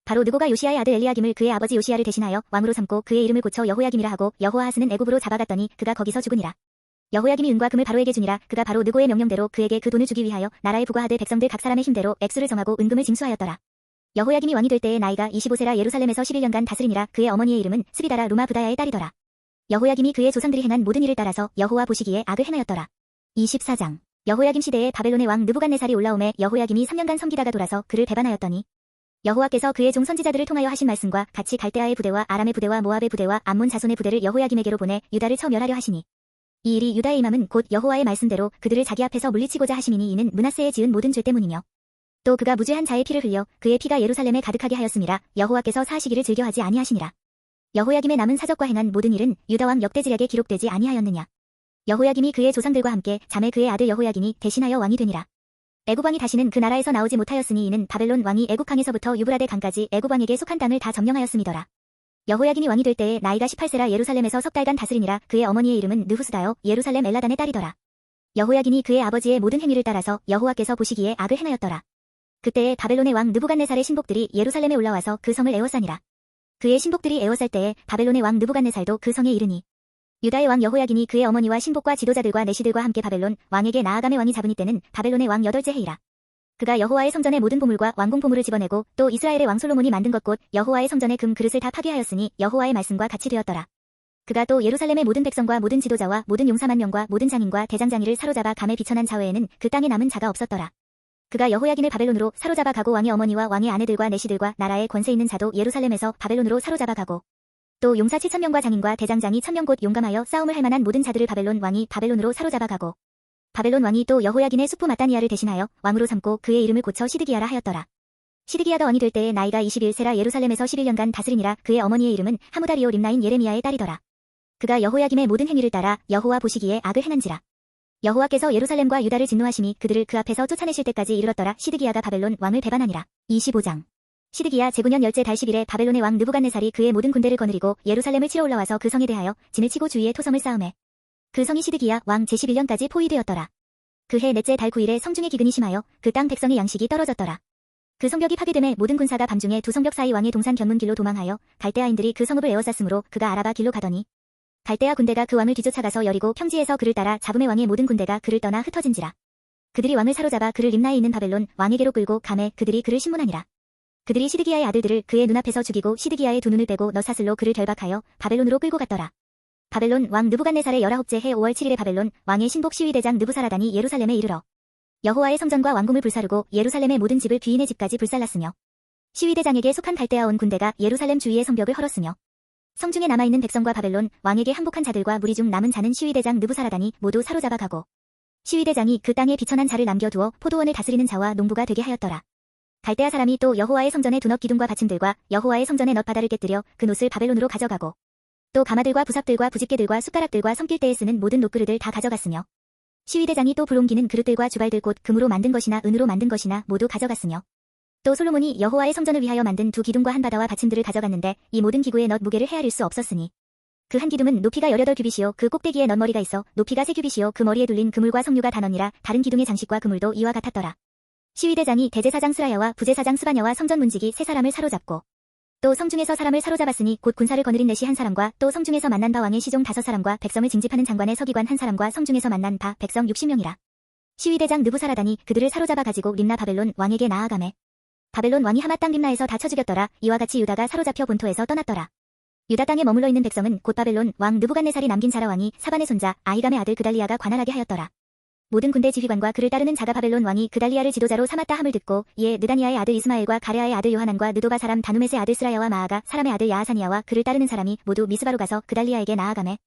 바로 느고가 요시야의 아들 엘리야김을 그의 아버지 요시야를 대신하여 왕으로 삼고 그의 이름을 고쳐 여호야김이라 하고 여호아하스는 애굽으로 잡아갔더니 그가 거기서 죽으니라. 여호야김이 은과 금을 바로에게 주니라. 그가 바로 느고의 명령대로 그에게 그 돈을 주기 위하여 나라에 부과하되 백성들 각 사람의 힘대로 액수를 정하고 은금을 징수하였더라. 여호야김이 왕이 될 때에 나이가 25세라 예루살렘에서 11년간 다스리니라. 그의 어머니의 이름은 스비다라 루마 부다야의 딸이더라. 여호야김이 그의 조상들이 행한 모든 일을 따라서 여호와 보시기에 악을 행하였더라. 24장. 여호야김 시대에 바벨론의 왕 느부갓네살이 올라오매 여호야김이 3년간 섬기다가 돌아서 그를 배반하였더니 여호와께서 그의 종 선지자들을 통하여 하신 말씀과 같이 갈대아의 부대와 아람의 부대와 모압의 부대와 암몬 자손의 부대를 여호야김에게로 보내 유다를 쳐 멸하려 하시니 이 일이 유다의 임함은 곧 여호와의 말씀대로 그들을 자기 앞에서 물리치고자 하심이니 이는 므낫세에 지은 모든 죄 때문이며 또 그가 무죄한 자의 피를 흘려 그의 피가 예루살렘에 가득하게 하였음이라. 여호와께서 사하시기를 즐겨하지 아니하시니라. 여호야김의 남은 사적과 행한 모든 일은 유다 왕 역대지략에 기록되지 아니하였느냐. 여호야김이 그의 조상들과 함께 자매 그의 아들 여호야긴이 대신하여 왕이 되니라. 애굽 왕이 다시는 그 나라에서 나오지 못하였으니 이는 바벨론 왕이 애굽 강에서부터 유브라데 강까지 애굽 왕에게 속한 땅을 다 점령하였음이더라. 여호야김이 왕이 될 때에 나이가 18세라 예루살렘에서 석 달간 다스리니라. 그의 어머니의 이름은 느후스다요 예루살렘 엘라단의 딸이더라. 여호야긴이 그의 아버지의 모든 행위를 따라서 여호와께서 보시기에 악을 행하였더라. 그때에 바벨론의 왕 느부갓네살의 신복들이 예루살렘에 올라와서 그 성을 에워싸니라. 그의 신복들이 에워쌀 때에 바벨론의 왕 느부갓네살도 그 성에 이르니 유다의 왕 여호야긴이 그의 어머니와 신복과 지도자들과 내시들과 함께 바벨론 왕에게 나아가매 왕이 잡으니 때는 바벨론의 왕 8째 해이라. 그가 여호와의 성전의 모든 보물과 왕궁 보물을 집어내고 또 이스라엘의 왕 솔로몬이 만든 것 곧 여호와의 성전의 금 그릇을 다 파괴하였으니 여호와의 말씀과 같이 되었더라. 그가 또 예루살렘의 모든 백성과 모든 지도자와 모든 용사만 명과 모든 장인과 대장장이를 사로잡아 감에 비천한 자외에는 그 땅에 남은 자가 없었더라. 그가 여호야긴을 바벨론으로 사로잡아 가고 왕의 어머니와 왕의 아내들과 내시들과 나라의 권세 있는 자도 예루살렘에서 바벨론으로 사로잡아 가고 또 용사 7,000명과 장인과 대장장이 1,000명 곧 용감하여 싸움을 할 만한 모든 자들을 바벨론 왕이 바벨론으로 사로잡아 가고 바벨론 왕이 또 여호야긴의 수프 마따니아를 대신하여 왕으로 삼고 그의 이름을 고쳐 시드기야라 하였더라. 시드기야가 왕이 될 때에 나이가 21세라 예루살렘에서 11년간 다스리니라. 그의 어머니의 이름은 하무다리오 림나인 예레미야의 딸이더라. 그가 여호야김의 모든 행위를 따라 여호와 보시기에 악을 행한지라. 여호와께서 예루살렘과 유다를 진노하심이 그들을 그 앞에서 쫓아내실 때까지 이르렀더라. 시드기야가 바벨론 왕을 배반하니라. 25장. 시드기야 제9년 열째 달 10일에 바벨론의 왕 느부갓네살이 그의 모든 군대를 거느리고 예루살렘을 치러 올라와서 그 성에 대하여 진을 치고 주위에 토성을 쌓음해 그 성이 시드기야 왕 제11년까지 포위되었더라. 그 해 넷째 달 9일에 성중에 기근이 심하여 그 땅 백성의 양식이 떨어졌더라. 그 성벽이 파괴됨에 모든 군사가 밤중에 두 성벽 사이 왕의 동산 견문 길로 도망하여 갈대아인들이 그 성읍을 에워쌌으므로 그가 아라바 길로 가더니 갈대아 군대가 그 왕을 뒤쫓아가서 여리고 평지에서 그를 따라 잡음의 왕의 모든 군대가 그를 떠나 흩어진지라. 그들이 왕을 사로잡아 그를 림나에 있는 바벨론 왕에게로 끌고 감에 그들이 그를 신문하니라. 그들이 시드기야의 아들들을 그의 눈앞에서 죽이고 시드기야의 두 눈을 빼고 너사슬로 그를 결박하여 바벨론으로 끌고 갔더라. 바벨론 왕 느부갓네살의 19째 해 5월 7일에 바벨론 왕의 신복 시위대장 느부사라단이 예루살렘에 이르러 여호와의 성전과 왕궁을 불사르고 예루살렘의 모든 집을 귀인의 집까지 불살랐으며 시위대장에게 속한 갈대아 온 군대가 예루살렘 주위의 성벽을 헐었으며 성중에 남아있는 백성과 바벨론 왕에게 항복한 자들과 무리 중 남은 자는 시위대장 느부사라단이 모두 사로잡아 가고 시위대장이 그 땅에 비천한 자를 남겨두어 포도원을 다스리는 자와 농부가 되게 하였더라. 갈대아 사람이 또 여호와의 성전의 두 넛 기둥과 받침들과 여호와의 성전의 넛 바다를 깨뜨려 그 놋을 바벨론으로 가져가고 또 가마들과 부삽들과 부집개들과 숟가락들과 섬길 때에 쓰는 모든 놋그릇을 다 가져갔으며 시위대장이 또 불 옮기는 그릇들과 주발들 곧 금으로 만든 것이나 은으로 만든 것이나 모두 가져갔으며 또 솔로몬이 여호와의 성전을 위하여 만든 두 기둥과 한 바다와 받침들을 가져갔는데 이 모든 기구의 넛 무게를 헤아릴 수 없었으니 그 한 기둥은 높이가 18규빗이요 그 꼭대기에 넛 머리가 있어 높이가 3규빗이요 그 머리에 둘린 그물과 석류가 다 넛이라 다른 기둥의 장식과 그물도 이와 같았더라. 시위대장이 대제사장 스라야와 부제사장 스바냐와 성전 문지기 세 사람을 사로잡고 또 성중에서 사람을 사로잡았으니 곧 군사를 거느린 내시 한 사람과 또 성중에서 만난 바 왕의 시종 5사람과 백성을 징집하는 장관의 서기관 한 사람과 성중에서 만난 바 백성 60명이라. 시위대장 느부사라단이 그들을 사로잡아 가지고 림나 바벨론 왕에게 나아가매 바벨론 왕이 하마 땅 림나에서 다 쳐 죽였더라. 이와 같이 유다가 사로잡혀 본토에서 떠났더라. 유다 땅에 머물러 있는 백성은 곧 바벨론 왕 느부갓네살이 남긴 자라 왕이 사반의 손자 아히감의 아들 그달리아가 관할하게 하였더라. 모든 군대 지휘관과 그를 따르는 자가 바벨론 왕이 그달리아를 지도자로 삼았다 함을 듣고 이에 느다니아의 아들 이스마엘과 가레아의 아들 요하난과 느도바 사람 다누메스의 아들 스라야와 마아가 사람의 아들 야하사니아와 그를 따르는 사람이 모두 미스바로 가서 그달리아에게 나아가매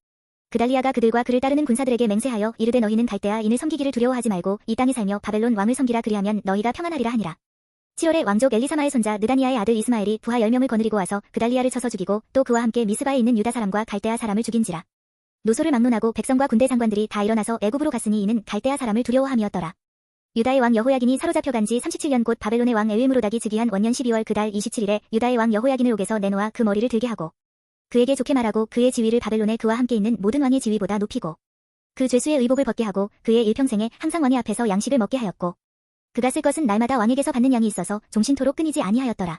그달리아가 그들과 그를 따르는 군사들에게 맹세하여 이르되 너희는 갈대아인을 섬기기를 두려워하지 말고 이 땅에 살며 바벨론 왕을 섬기라 그리하면 너희가 평안하리라 하니라. 7월에 왕족 엘리사마의 손자 느다니아의 아들 이스마엘이 부하 10명을 거느리고 와서 그달리아를 쳐서 죽이고 또 그와 함께 미스바에 있는 유다 사람과 갈대아 사람을 죽인지라. 노소를 막론하고 백성과 군대 장관들이 다 일어나서 애굽으로 갔으니 이는 갈대아 사람을 두려워함이었더라. 유다의 왕 여호야긴이 사로잡혀간 지 37년 곧 바벨론의 왕 엘윌므로닥이 즉위한 원년 12월 그 달 27일에 유다의 왕 여호야긴을 옥에서 내놓아 그 머리를 들게 하고 그에게 좋게 말하고 그의 지위를 바벨론에 그와 함께 있는 모든 왕의 지위보다 높이고 그 죄수의 의복을 벗게 하고 그의 일평생에 항상 왕의 앞에서 양식을 먹게 하였고 그가 쓸 것은 날마다 왕에게서 받는 양이 있어서 종신토록 끊이지 아니하였더라.